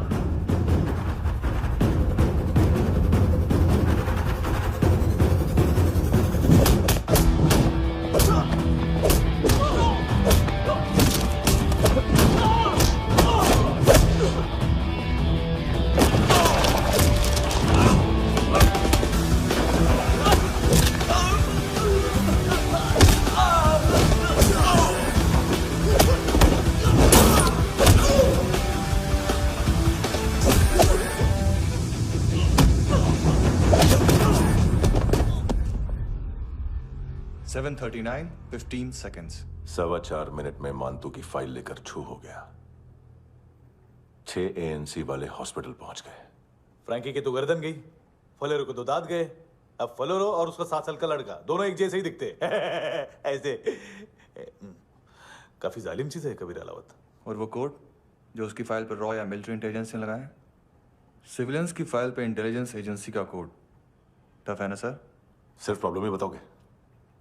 7:39, 15 seconds. 4.25 मिनट में मांतू की फाइल लेकर छू हो गया। 6 ANC वाले हॉस्पिटल पहुंच गए। फ्रैंकी की तो गर्दन गई, फलेरो को तो दांत गए। अब फलेरो और उसका 7 साल का लड़का दोनों एक जैसे ही दिखते ऐसे। काफी जालिम चीज है कबीर अलावत। और वो कोड जो उसकी फाइल पर रॉ या मिलिट्री इंटेलिजेंस ने लगाया, सिविलियंस की फाइल पे इंटेलिजेंस एजेंसी का कोड। टफ है ना सर? सिर्फ प्रॉब्लम ही बताओगे?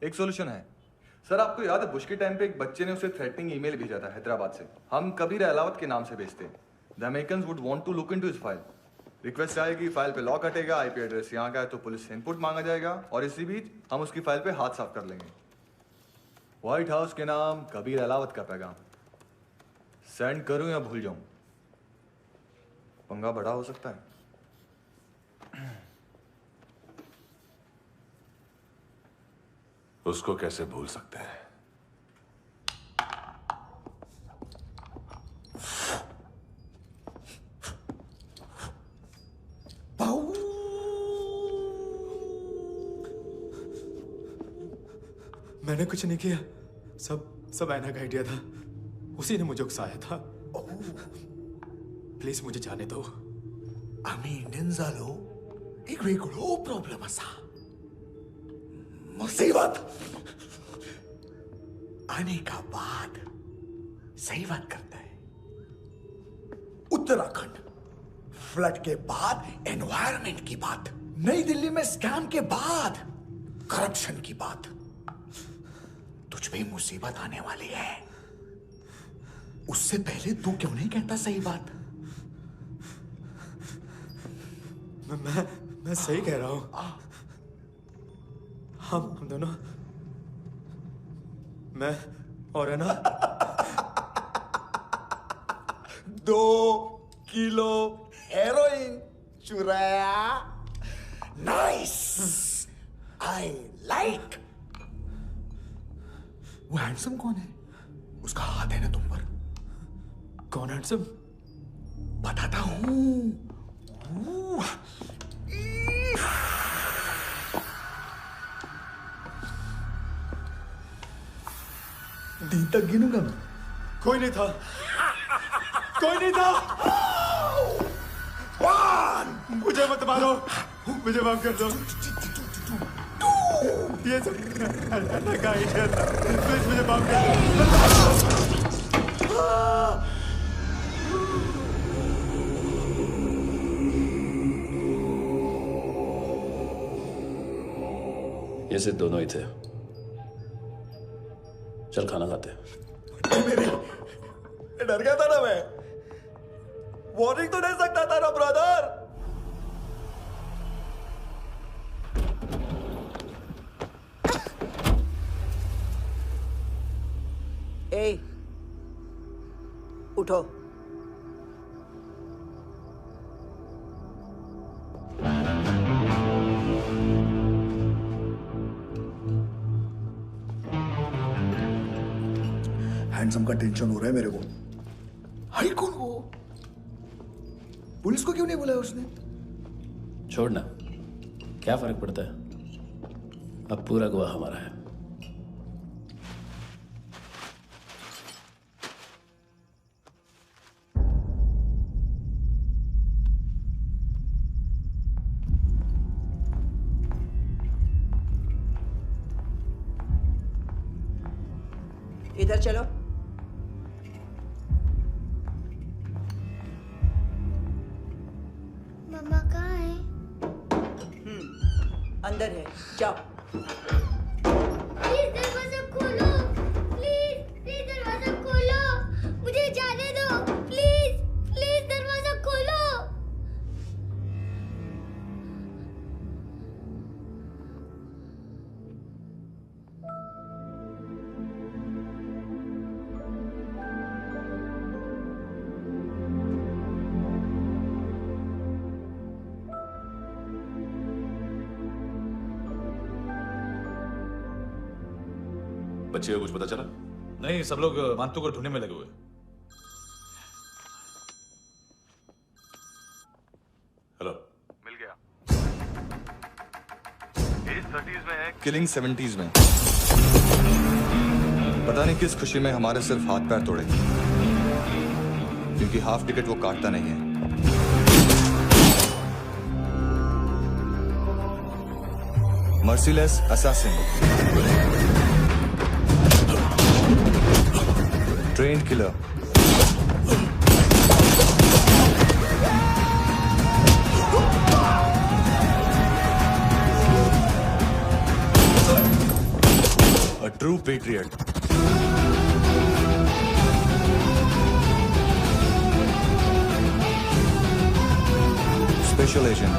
एक सॉल्यूशन है सर। आपको याद है बुश के टाइम पे एक बच्चे ने उसे थ्रेटनिंग ईमेल भेजा था हैदराबाद से। हम कबीर अलावत के नाम से भेजते हैं। The Americans would want to look into his file. Request आएगी, फाइल पे लॉक हटेगा, आईपी एड्रेस यहाँ का है तो पुलिस से इनपुट मांगा जाएगा और इसी बीच हम उसकी फाइल पे हाथ साफ कर लेंगे। व्हाइट हाउस के नाम कबीर अलावत का पैगाम। सेंड करूं या भूल जाऊं? पंगा बड़ा हो सकता है। उसको कैसे भूल सकते हैं? मैंने कुछ नहीं किया, सब ऐना का आइडिया था। उसी ने मुझे उकसाया था। प्लीज मुझे जाने दो। आम्ही इंडियन झालो एक वेगळो प्रॉब्लेम असा। मुसीबत आने का बाद सही बात करता है। उत्तराखंड फ्लड के बाद एनवायरनमेंट की बात, नई दिल्ली में स्कैम के बाद करप्शन की बात। तुझ पे मुसीबत आने वाली है, उससे पहले तू क्यों नहीं कहता सही बात? मैं सही कह रहा हूं। हम दोनों, मैं और है ना 2 किलो हेरोइन चुराया। Nice, I like. वो हैंडसम कौन है? उसका हाथ है ना तुम पर? कौन हैंडसम? बताता हूं। दिन तक गिनूंगा मैं। कोई नहीं था, कोई नहीं था। मुझे मत मारो, मुझे माफ कर दो। ये सब का आइडिया था। प्लीज मुझे माफ कर दो। ये सिर्फ दोनों ही थे। चल खाना खाते हैं। डर गया था ना मैं। वार्निंग तो दे सकता था ना ब्रदर। ए, उठो। हैंडसम का टेंशन हो रहा है मेरे को। हाई कौन वो? पुलिस को क्यों नहीं बुलाया उसने? छोड़ना, क्या फर्क पड़ता है? अब पूरा गोवा हमारा है। इधर चलो। मम्मा कहाँ है? अंदर है, जाओ। प्लीज दरवाजा खोलो, प्लीज प्लीज दरवाजा खोलो, मुझे जाने दो, प्लीज प्लीज दरवाजा खोलो। बच्चे को कुछ पता चला? नहीं, सब लोग मांतू को ढूंढने में लगे हुए। हेलो, मिल गया। एज 30s में है, किलिंग 70s में। पता नहीं किस खुशी में हमारे सिर्फ हाथ पैर तोड़े, क्योंकि हाफ टिकट वो काटता नहीं है। Merciless assassin, trained killer, a true patriot. Special agent.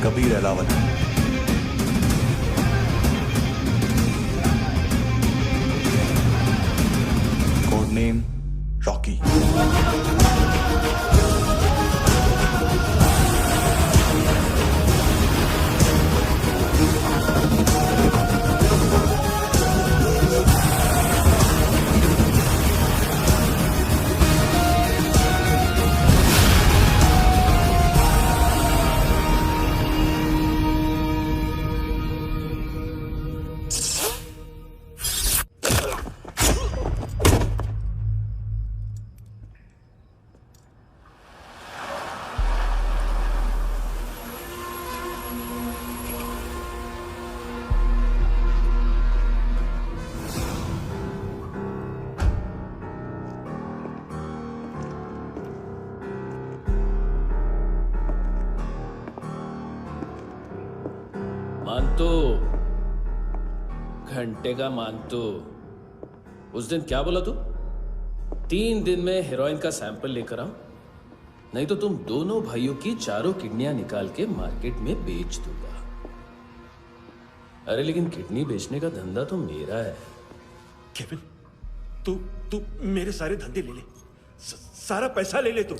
Kabir Alawat. Code name Rocky. मानतो, घंटे का मानतो, उस दिन क्या बोला तू? 3 दिन में हेरोइन का सैंपल लेकर आओ, नहीं तो तुम दोनों भाइयों की चारों किडनियां निकाल के मार्केट में बेच दूंगा। अरे लेकिन किडनी बेचने का धंधा तो मेरा है। केविन, तू मेरे सारे धंधे ले ले, सारा पैसा ले ले तू।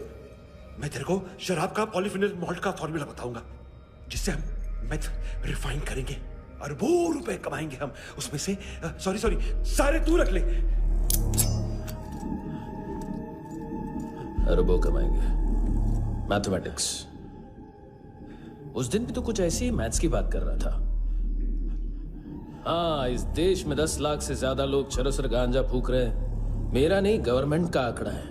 मैं तेरे को शराब का पॉलीफिनल मॉल्ट का फॉर्मूला बताऊंगा, जिससे हम मेथ रिफाइन करेंगे, अरबों रुपए कमाएंगे हम उसमें से। सॉरी सारे तू रख ले। अरबों कमाएंगे, मैथमेटिक्स। उस दिन भी तो कुछ ऐसी ही मैथ्स की बात कर रहा था। हाँ, इस देश में 10 लाख से ज्यादा लोग चरस और गांजा फूक रहे हैं। मेरा नहीं, गवर्नमेंट का आंकड़ा है।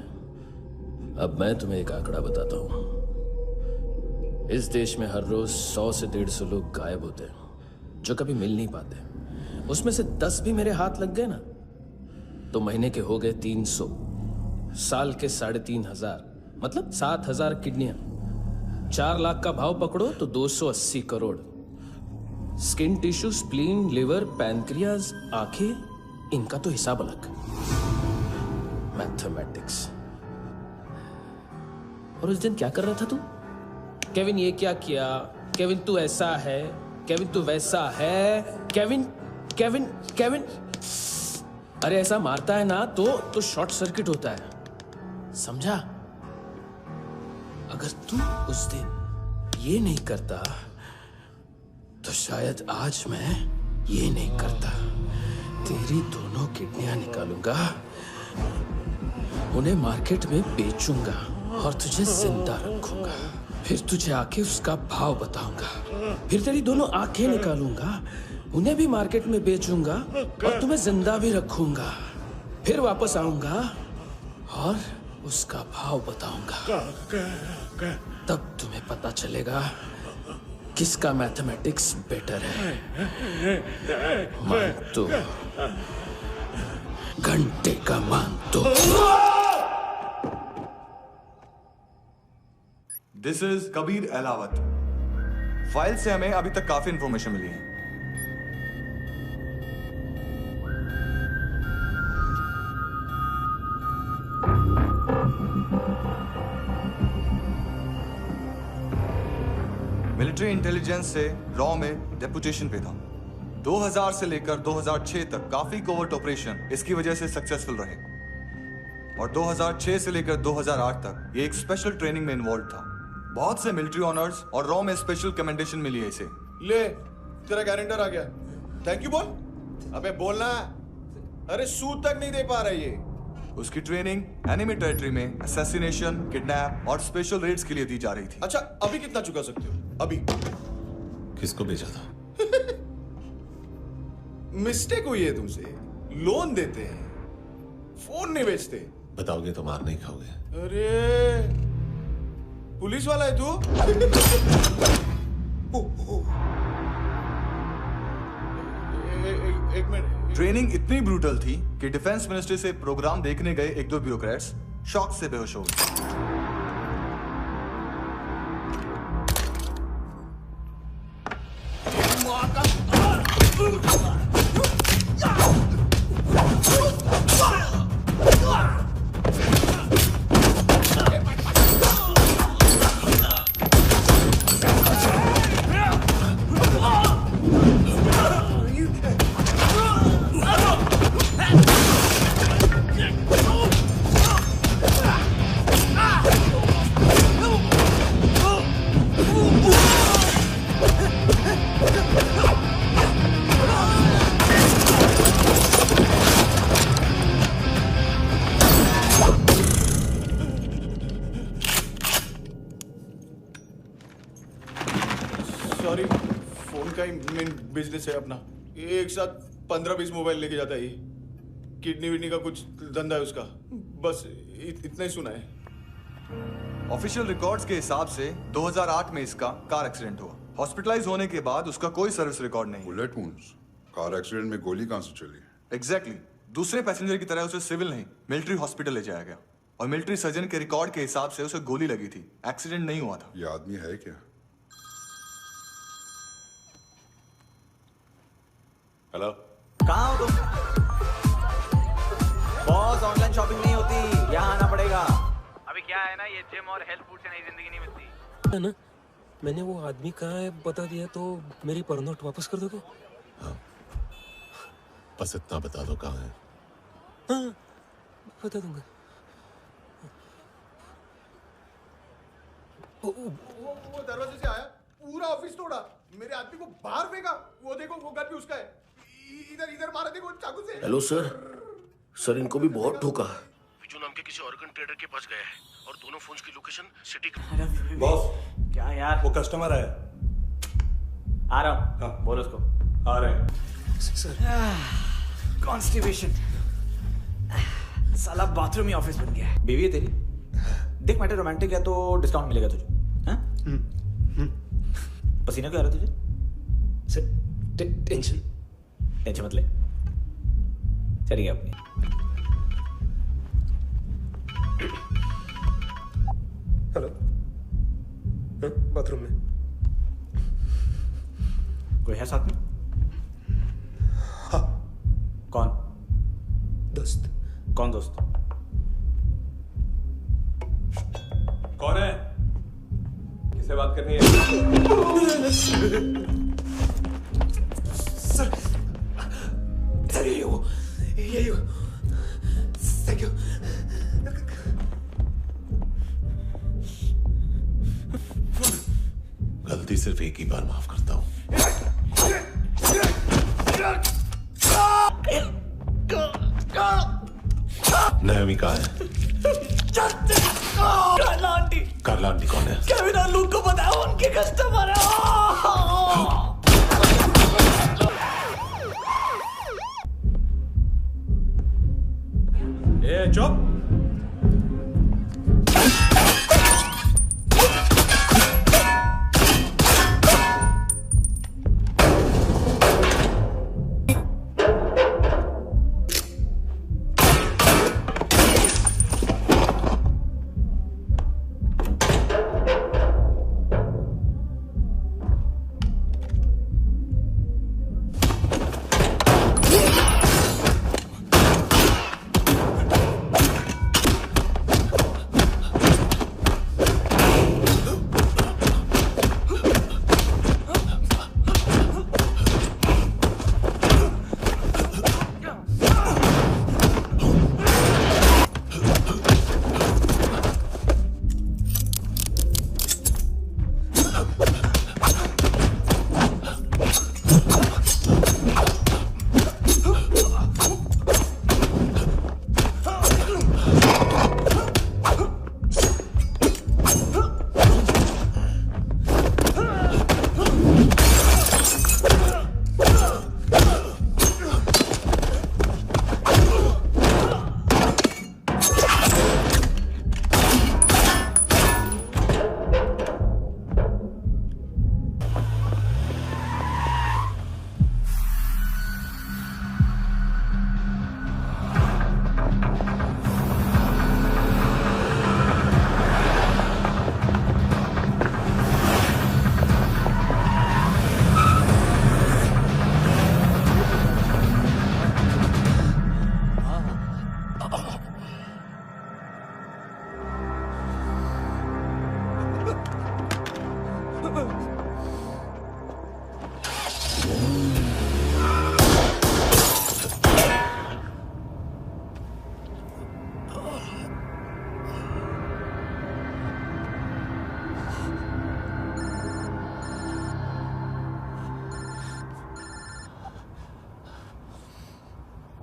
अब मैं तुम्हें एक आंकड़ा बताता हूं। इस देश में हर रोज 100 से 150 लोग गायब होते हैं, जो कभी मिल नहीं पाते। उसमें से 10 भी मेरे हाथ लग गए ना, तो महीने के हो गए 300, साल के 3,500, मतलब 7,000 किडनियां। 4 लाख का भाव पकड़ो तो 280 crore. Skin tissue, spleen, liver, pancreas, आंखें, इनका तो हिसाब अलग। मैथमेटिक्स। और उस दिन क्या कर रहा था तू? केविन ये क्या किया, केविन तू ऐसा है, केविन तू वैसा है, केविन केविन केविन। अरे ऐसा मारता है ना तो शॉर्ट सर्किट होता है, समझा? अगर तू उस दिन ये नहीं करता तो शायद आज मैं ये नहीं करता। तेरी दोनों किडनियां निकालूंगा, उन्हें मार्केट में बेचूंगा और तुझे जिंदा रखूंगा। फिर तुझे आके उसका भाव बताऊंगा। फिर तेरी दोनों आंखें निकालूंगा, उन्हें भी मार्केट में बेचूंगा और तुम्हें जिंदा भी रखूंगा। फिर वापस आऊंगा और उसका भाव बताऊंगा। तब तुम्हें पता चलेगा किसका मैथमेटिक्स बेटर है। मानतो, घंटे का मानतो। This is Kabir Ahlawat. File से हमें अभी तक काफी इंफॉर्मेशन मिली है। मिलिट्री इंटेलिजेंस से रॉ में डेपुटेशन पे था। 2000 से लेकर 2006 तक काफी कोवर्ट ऑपरेशन इसकी वजह से सक्सेसफुल रहे, और 2006 से लेकर 2008 तक ये एक स्पेशल ट्रेनिंग में इन्वॉल्व था। बहुत से मिलिट्री ऑनर्स और रॉ में स्पेशल कमेंडेशन मिली है इसे। ले, तेरा गारंटर आ गया। थैंक यू बोल। अबे बोलना। अरे सूद तक नहीं दे पा रहा ये। उसकी ट्रेनिंग एनिमी टेरिटरी में असैसिनेशन, किडनैप और स्पेशल रेड्स के लिए दी जा रही थी। अच्छा अभी कितना चुका सकते हो? अभी किसको भेजा था? मिस्टेक हुई है तुमसे। लोन देते हैं, फोन नहीं बेचते। बताओगे तो मार नहीं खाओगे। अरे पुलिस वाला है तू? एक मिनट। ट्रेनिंग इतनी ब्रूटल थी कि डिफेंस मिनिस्ट्री से प्रोग्राम देखने गए एक दो ब्यूरोक्रेट्स शॉक से बेहोश हो गए। सॉरी, फोन का ही मेन बिजनेस है अपना। एक साथ 15-20 मोबाइल लेके जाता है ये। किडनी विडनी का कुछ धंधा है उसका। बस इतना ही सुना है। ऑफिशियल रिकॉर्ड्स के हिसाब से 2008 में इसका कार एक्सीडेंट हुआ। हॉस्पिटलाइज होने के बाद उसका कोई सर्विस रिकॉर्ड नहीं। बुलेट वुंड्स, कार एक्सीडेंट में गोली कहां से चली? एग्जैक्टली। दूसरे पैसेंजर की तरह उसे सिविल नहीं मिलिट्री हॉस्पिटल ले जाया गया और मिलिट्री सर्जन के रिकॉर्ड के हिसाब से उसे गोली लगी थी। एक्सीडेंट नहीं हुआ था। ये आदमी है क्या? हेलो, कहाँ हो तुम? बॉस, ऑनलाइन शॉपिंग नहीं होती, यहाँ आना पड़ेगा। अभी क्या है ना, ये जिम और हेल्थ फूड से नई जिंदगी नहीं मिलती है ना। मैंने वो आदमी कहाँ है बता दिया तो मेरी पर नोट वापस कर दोगे? हाँ, बस इतना बता दो कहाँ है। हाँ, बता दूंगा। वो दरवाजे से आया, पूरा ऑफिस तोड़ा, मेरे आदमी को बाहर फेंका। वो देखो, वो गन भी उसका है। इधर इधर मारा, देखो चाकू से। हेलो सर, इनको भी बहुत ठोका। विजू नाम के किसी ऑर्गन ट्रेडर के पास गया है और दोनों फोन्स की लोकेशन सिटी। बॉस, क्या यार? वो कस्टमर आया। आ रहा हूँ। हाँ, बोलो उसको। आ रहे हैं। कॉन्स्टिपेशन। साला बाथरूम ही ऑफिस बन गया है। बीवी है तेरी? देख मैटर रोमांटिक है तो डिस्काउंट मिलेगा तुझे। हाँ? पसीना क्यों आ रहा है तुझे? सर, टेंशन मत ले, चलिए अपनी। हेलो, बाथरूम में कोई है साथ में? हाँ। कौन? दोस्त। कौन दोस्त? कौन है? किससे बात करनी है? सर यही हो। Thank you. गलती सिर्फ एक ही बार माफ करता हूँ। नायोमी कहाँ है? कार्ला आंटी कौन है? केविन और लूक को पता है, उनके कस्टमर है। ए चुप।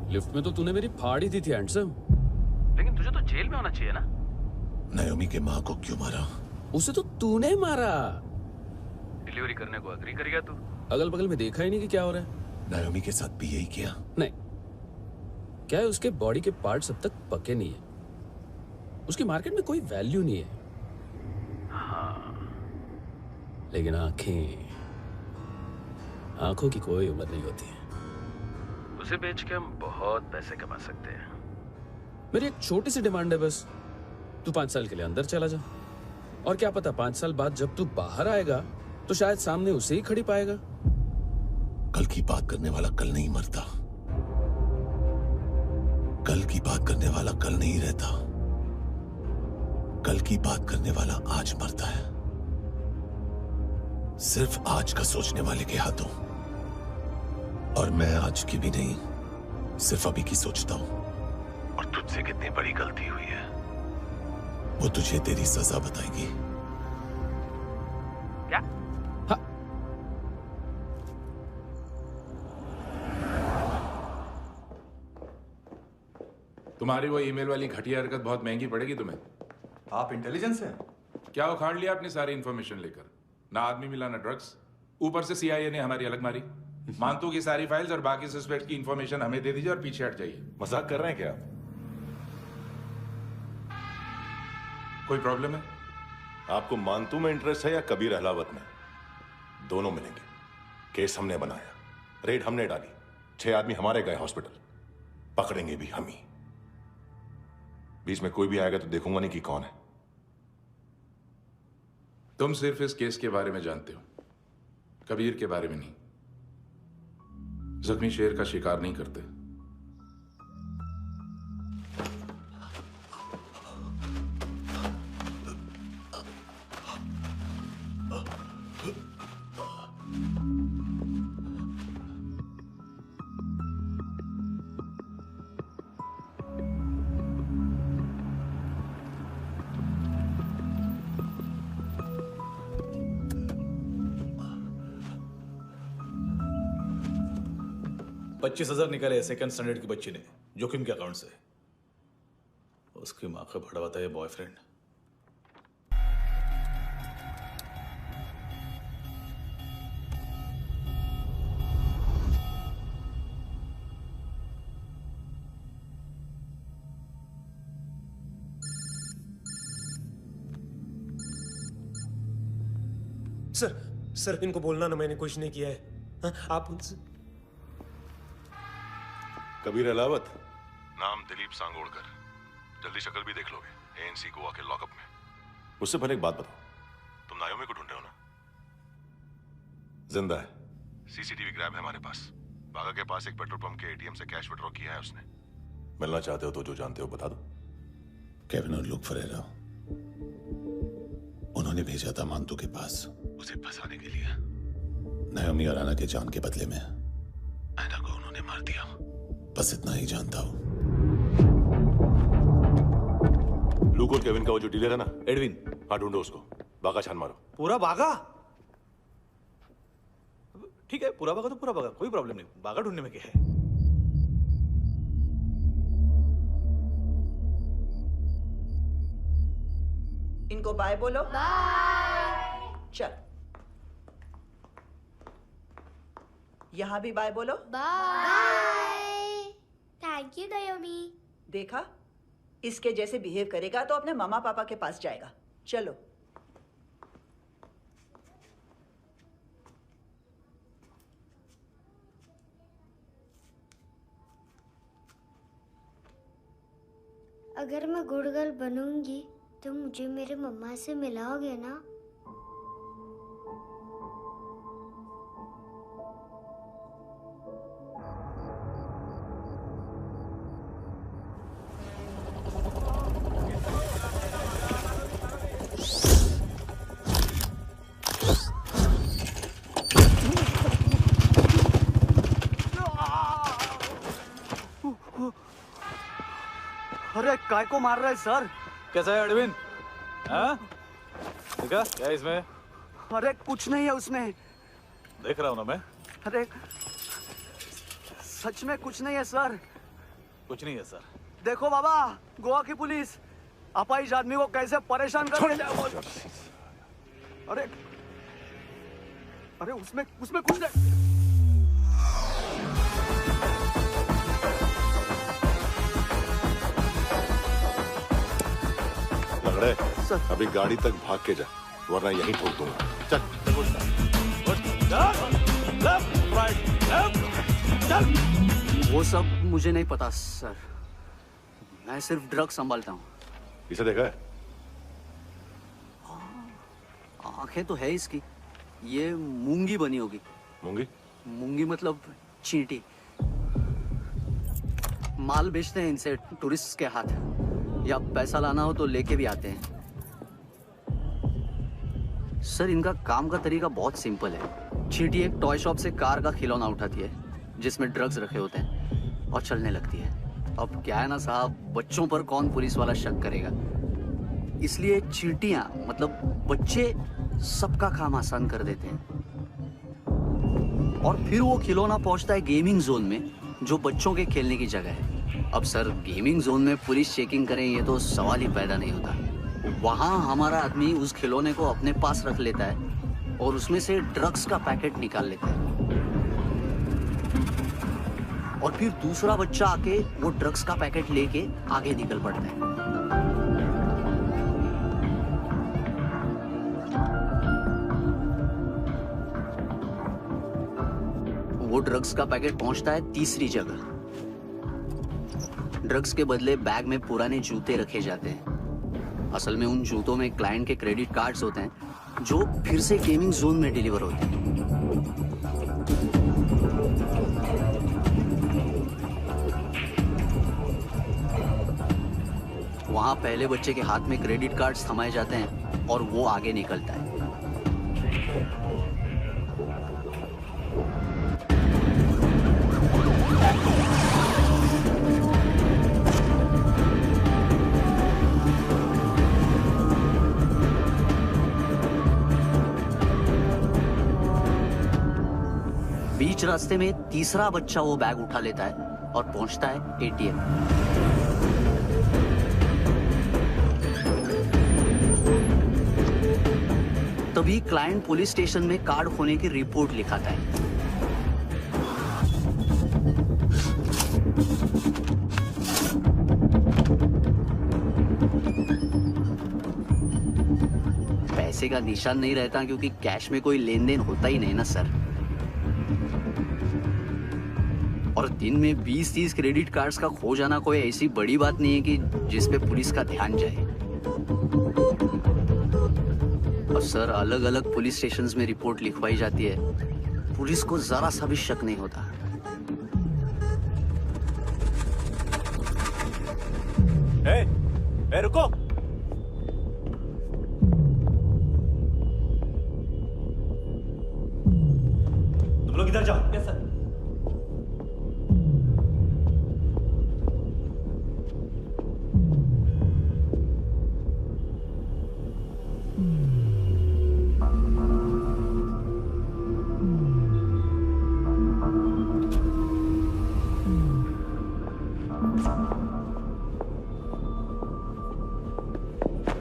लिफ्ट में तो तूने मेरी फाड़ ही दी थी हैंडसम। लेकिन तुझे तो जेल में होना चाहिए ना। नायोमी के माँ को क्यों मारा? उसे तो तूने मारा। डिलीवरी करने को अग्री कर गया तू। अगल बगल में देखा ही नहीं कि क्या हो रहा है। नायोमी के साथ भी यही किया? नहीं, क्या है उसके बॉडी के पार्ट्स अब तक पके नहीं है, उसकी मार्केट में कोई वैल्यू नहीं है। हाँ, लेकिन आंखों की कोई उम्र नहीं होती है। उसे बेच के हम बहुत पैसे कमा सकते हैं। मेरी एक छोटी सी डिमांड है बस, तू 5 साल के लिए अंदर चला जा, और क्या पता 5 साल बाद जब तू बाहर आएगा तो शायद सामने उसे ही खड़ी पाएगा। कल की बात करने वाला कल नहीं मरता, कल की बात करने वाला कल नहीं रहता, कल की बात करने वाला आज मरता है। सिर्फ आज का सोचने वाले के हाथों। और मैं आज की भी नहीं, सिर्फ अभी की सोचता हूं। और तुझसे कितनी बड़ी गलती हुई है वो तुझे तेरी सजा बताएगी। क्या? हाँ। तुम्हारी वो ईमेल वाली घटिया हरकत बहुत महंगी पड़ेगी तुम्हें। आप इंटेलिजेंस हैं? क्या उखाड़ लिया अपनी सारी इंफॉर्मेशन लेकर? ना आदमी मिला ना ड्रग्स, ऊपर से CIA ने हमारी अलग मारी। मानतू की सारी फाइल्स और बाकी सस्पेक्ट की इंफॉर्मेशन हमें दे दीजिए और पीछे हट जाइए। मजाक कर रहे हैं क्या? कोई प्रॉब्लम है? आपको मानतू में इंटरेस्ट है या कबीर अहलावत में? दोनों मिलेंगे। केस हमने बनाया, रेड हमने डाली, 6 आदमी हमारे गए हॉस्पिटल, पकड़ेंगे भी हम ही। बीच में कोई भी आएगा तो देखूंगा नहीं कि कौन है। तुम सिर्फ इस केस के बारे में जानते हो, कबीर के बारे में नहीं। जख्मी शेर का शिकार नहीं करते। $25,000 निकाले सेकंड स्टैंडर्ड की बच्ची ने जोखिम के अकाउंट से। उसकी माँ का भड़वाता है बॉयफ्रेंड। सर इनको बोलना ना मैंने कुछ नहीं किया है। हाँ, आप उनसे। कबीर अहलावत, नाम दिलीप सांगोड़कर। जल्दी शक्ल भी देख लोगे ANC गोवा के लॉकअप में। मुझसे पहले एक बात बताओ, तुम नायोमी को ढूंढ रहे हो ना? जिंदा है, CCTV ग्रैब है हमारे पास। बागा के पास एक पेट्रोल पंप के ATM से कैश विड्रॉ किया है उसने। मिलना चाहते हो तो जो जानते हो बता दो। केविन और लुक फरेरा, उन्होंने भेजा था मानतू के पास उसे फंसाने के लिए। नायोमी और आना के जान के बदले में आना को उन्होंने मार दिया। बस इतना ही जानता हूं। लुक और केविन का वो जो डीलर है ना, एडविन, हाँ ढूंढो उसको। बागा छान मारो। पूरा बागा? ठीक है, पूरा बागा तो पूरा बागा, कोई प्रॉब्लम नहीं। बागा ढूंढने में क्या है? इनको बाय बोलो। बाय। चल, यहां भी बाय बोलो। बाय। Thank you नायोमी। देखा, इसके जैसे बिहेव करेगा तो अपने मामा पापा के पास जाएगा। चलो। अगर मैं गुड गर्ल बनूंगी तो मुझे मेरे मम्मा से मिलाओगे ना? अरे काय को मार रहा है सर? कैसा है एडविन? हाँ? देखा क्या है इसमें? अरे कुछ नहीं है उसमें। देख रहा हूं ना मैं। अरे सच में कुछ नहीं है सर। कुछ नहीं है सर। देखो बाबा, गोवा की पुलिस अपाइज आदमी को कैसे परेशान कर रही है। अरे अरे उसमें कुछ नहीं। लंगड़े, अभी गाड़ी तक भाग के जा, वरना यहीं ठोक दूंगा। चल। वो सब मुझे नहीं पता सर, मैं सिर्फ ड्रग संभालता हूँ। इसे देखा है? आंखें तो है इसकी, ये मूंगी बनी होगी। मूंगी? मूंगी मतलब चींटी। माल बेचते हैं इनसे टूरिस्ट के हाथ, या पैसा लाना हो तो लेके भी आते हैं। सर इनका काम का तरीका बहुत सिंपल है। चींटी एक टॉय शॉप से कार का खिलौना उठाती है जिसमें ड्रग्स रखे होते हैं और चलने लगती है। अब क्या है ना साहब, बच्चों पर कौन पुलिस वाला शक करेगा, इसलिए चींटियां मतलब बच्चे सबका काम आसान कर देते हैं। और फिर वो खिलौना पहुंचता है गेमिंग जोन में, जो बच्चों के खेलने की जगह है। अब सर गेमिंग जोन में पुलिस चेकिंग करें ये तो सवाल ही पैदा नहीं होता। वहां हमारा आदमी उस खिलौने को अपने पास रख लेता है और उसमें से ड्रग्स का पैकेट निकाल लेता है, और फिर दूसरा बच्चा आके वो ड्रग्स का पैकेट लेके आगे निकल पड़ता है। वो ड्रग्स का पैकेट पहुंचता है तीसरी जगह। ड्रग्स के बदले बैग में पुराने जूते रखे जाते हैं। असल में उन जूतों में क्लाइंट के क्रेडिट कार्ड्स होते हैं जो फिर से गेमिंग जोन में डिलीवर होते हैं। वहां पहले बच्चे के हाथ में क्रेडिट कार्ड्स थमाए जाते हैं और वो आगे निकलता है। बीच रास्ते में तीसरा बच्चा वो बैग उठा लेता है और पहुंचता है एटीएम। तभी क्लाइंट पुलिस स्टेशन में कार्ड खोने की रिपोर्ट लिखाता है। पैसे का निशान नहीं रहता क्योंकि कैश में कोई लेन देन होता ही नहीं ना सर। और दिन में 20-30 क्रेडिट कार्ड्स का खो जाना कोई ऐसी बड़ी बात नहीं है कि जिस पे पुलिस का ध्यान जाए। और सर अलग अलग पुलिस स्टेशंस में रिपोर्ट लिखवाई जाती है, पुलिस को जरा सा भी शक नहीं होता। ए, रुको। तुम लोग इधर जाओ। Yes sir.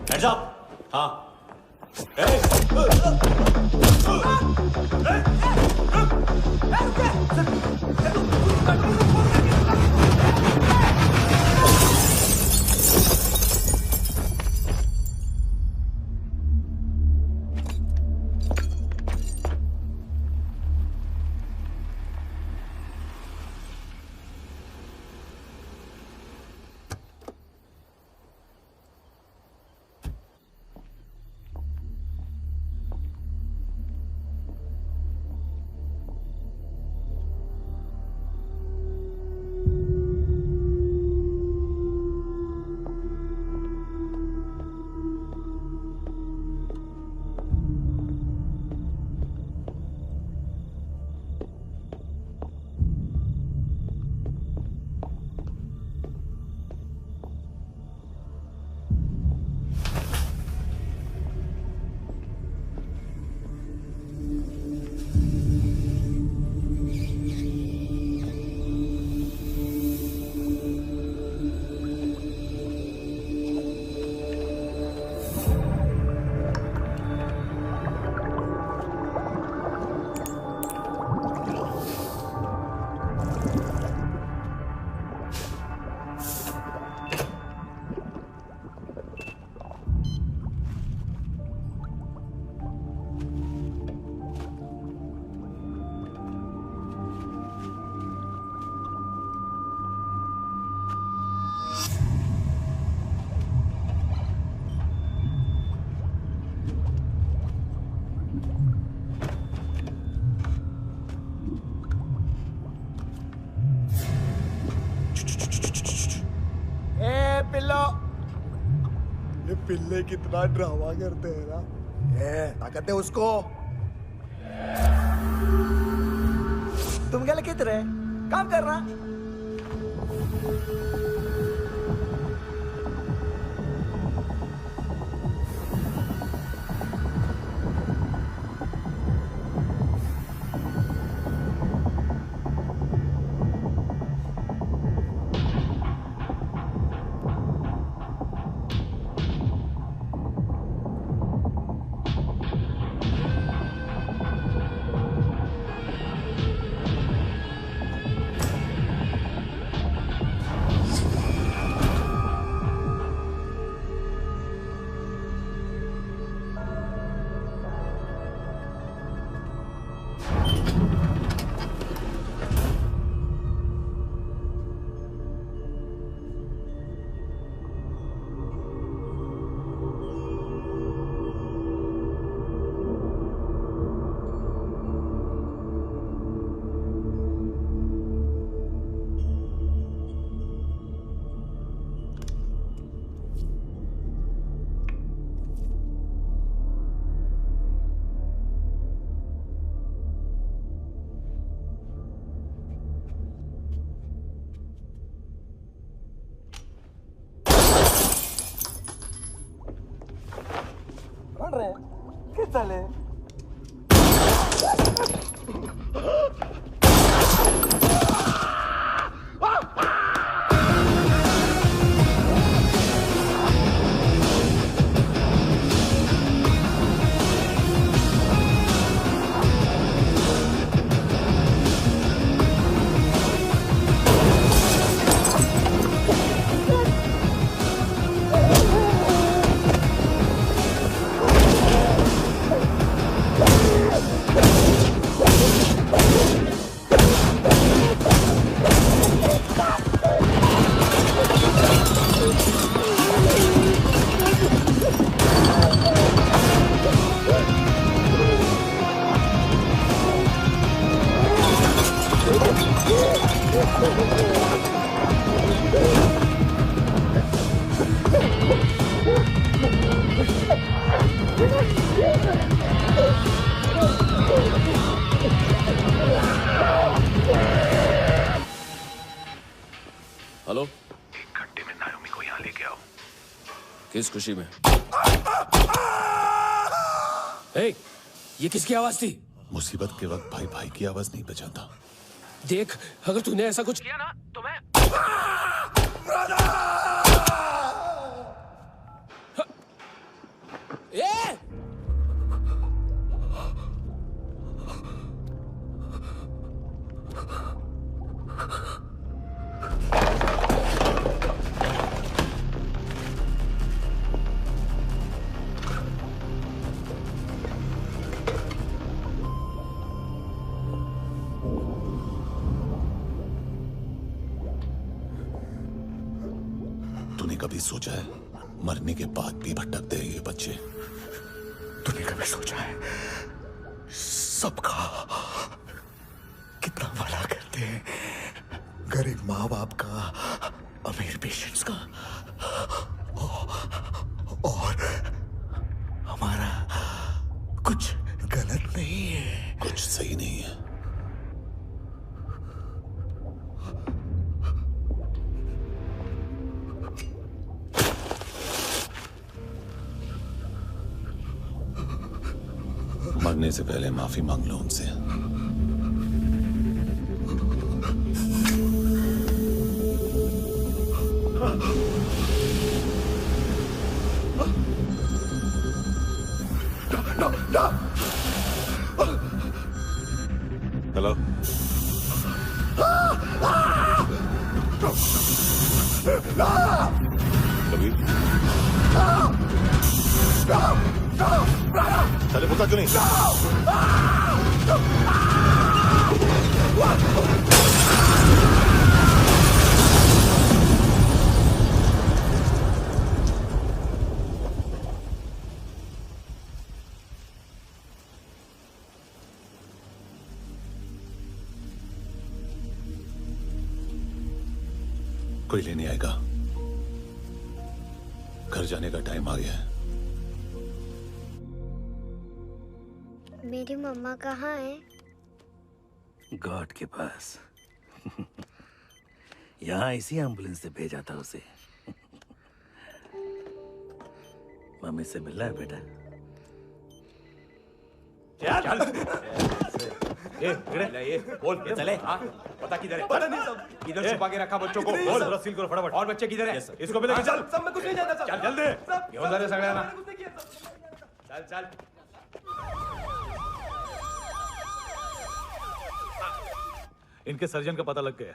Hands up! हाँ। पिल्ले कितना ड्रामा करते हैं ना। ताकत है उसको। तुम क्या लिखित रहे? काम कर रहा। ¿Qué tal, हेलो, 1 घंटे में नायोमी को यहाँ लेके आओ। किस खुशी में? हे, ये किसकी आवाज थी? मुसीबत के वक्त भाई भाई की आवाज नहीं बचाता। देख, अगर तूने ऐसा कुछ किया ना तो मैं तूने कभी सोचा है मरने के बाद भी भटकते हैं ये बच्चे? तूने कभी सोचा है सबका कितना भला करते हैं? गरीब माँ बाप का, अमीर पेशेंट्स का, और हमारा कुछ गलत नहीं है, कुछ सही नहीं है। मरने से पहले माफी मांग लो उनसे। हेलो, कबीर, चले पुता क्यों नहीं? कोई लेने आएगा? घर जाने का टाइम आ गया है। मेरी मम्मा कहाँ है? गॉड के पास। यहाँ इसी एम्बुलेंस से भेजा था उसे। मम्मी से मिलना है बेटा। चल ये बोल चले। हाँ पता किधर है? पता नहीं सब इधर छुपा के रखा बच्चों को। बोल पूरा सील करो फटाफट। और बच्चे किधर है? इसको भी लेके चल। सब में कुछ नहीं जाता। चल जल्दी घेऊन जा रे सगळ्यांना। चल चल। इनके सर्जन का पता लग गया।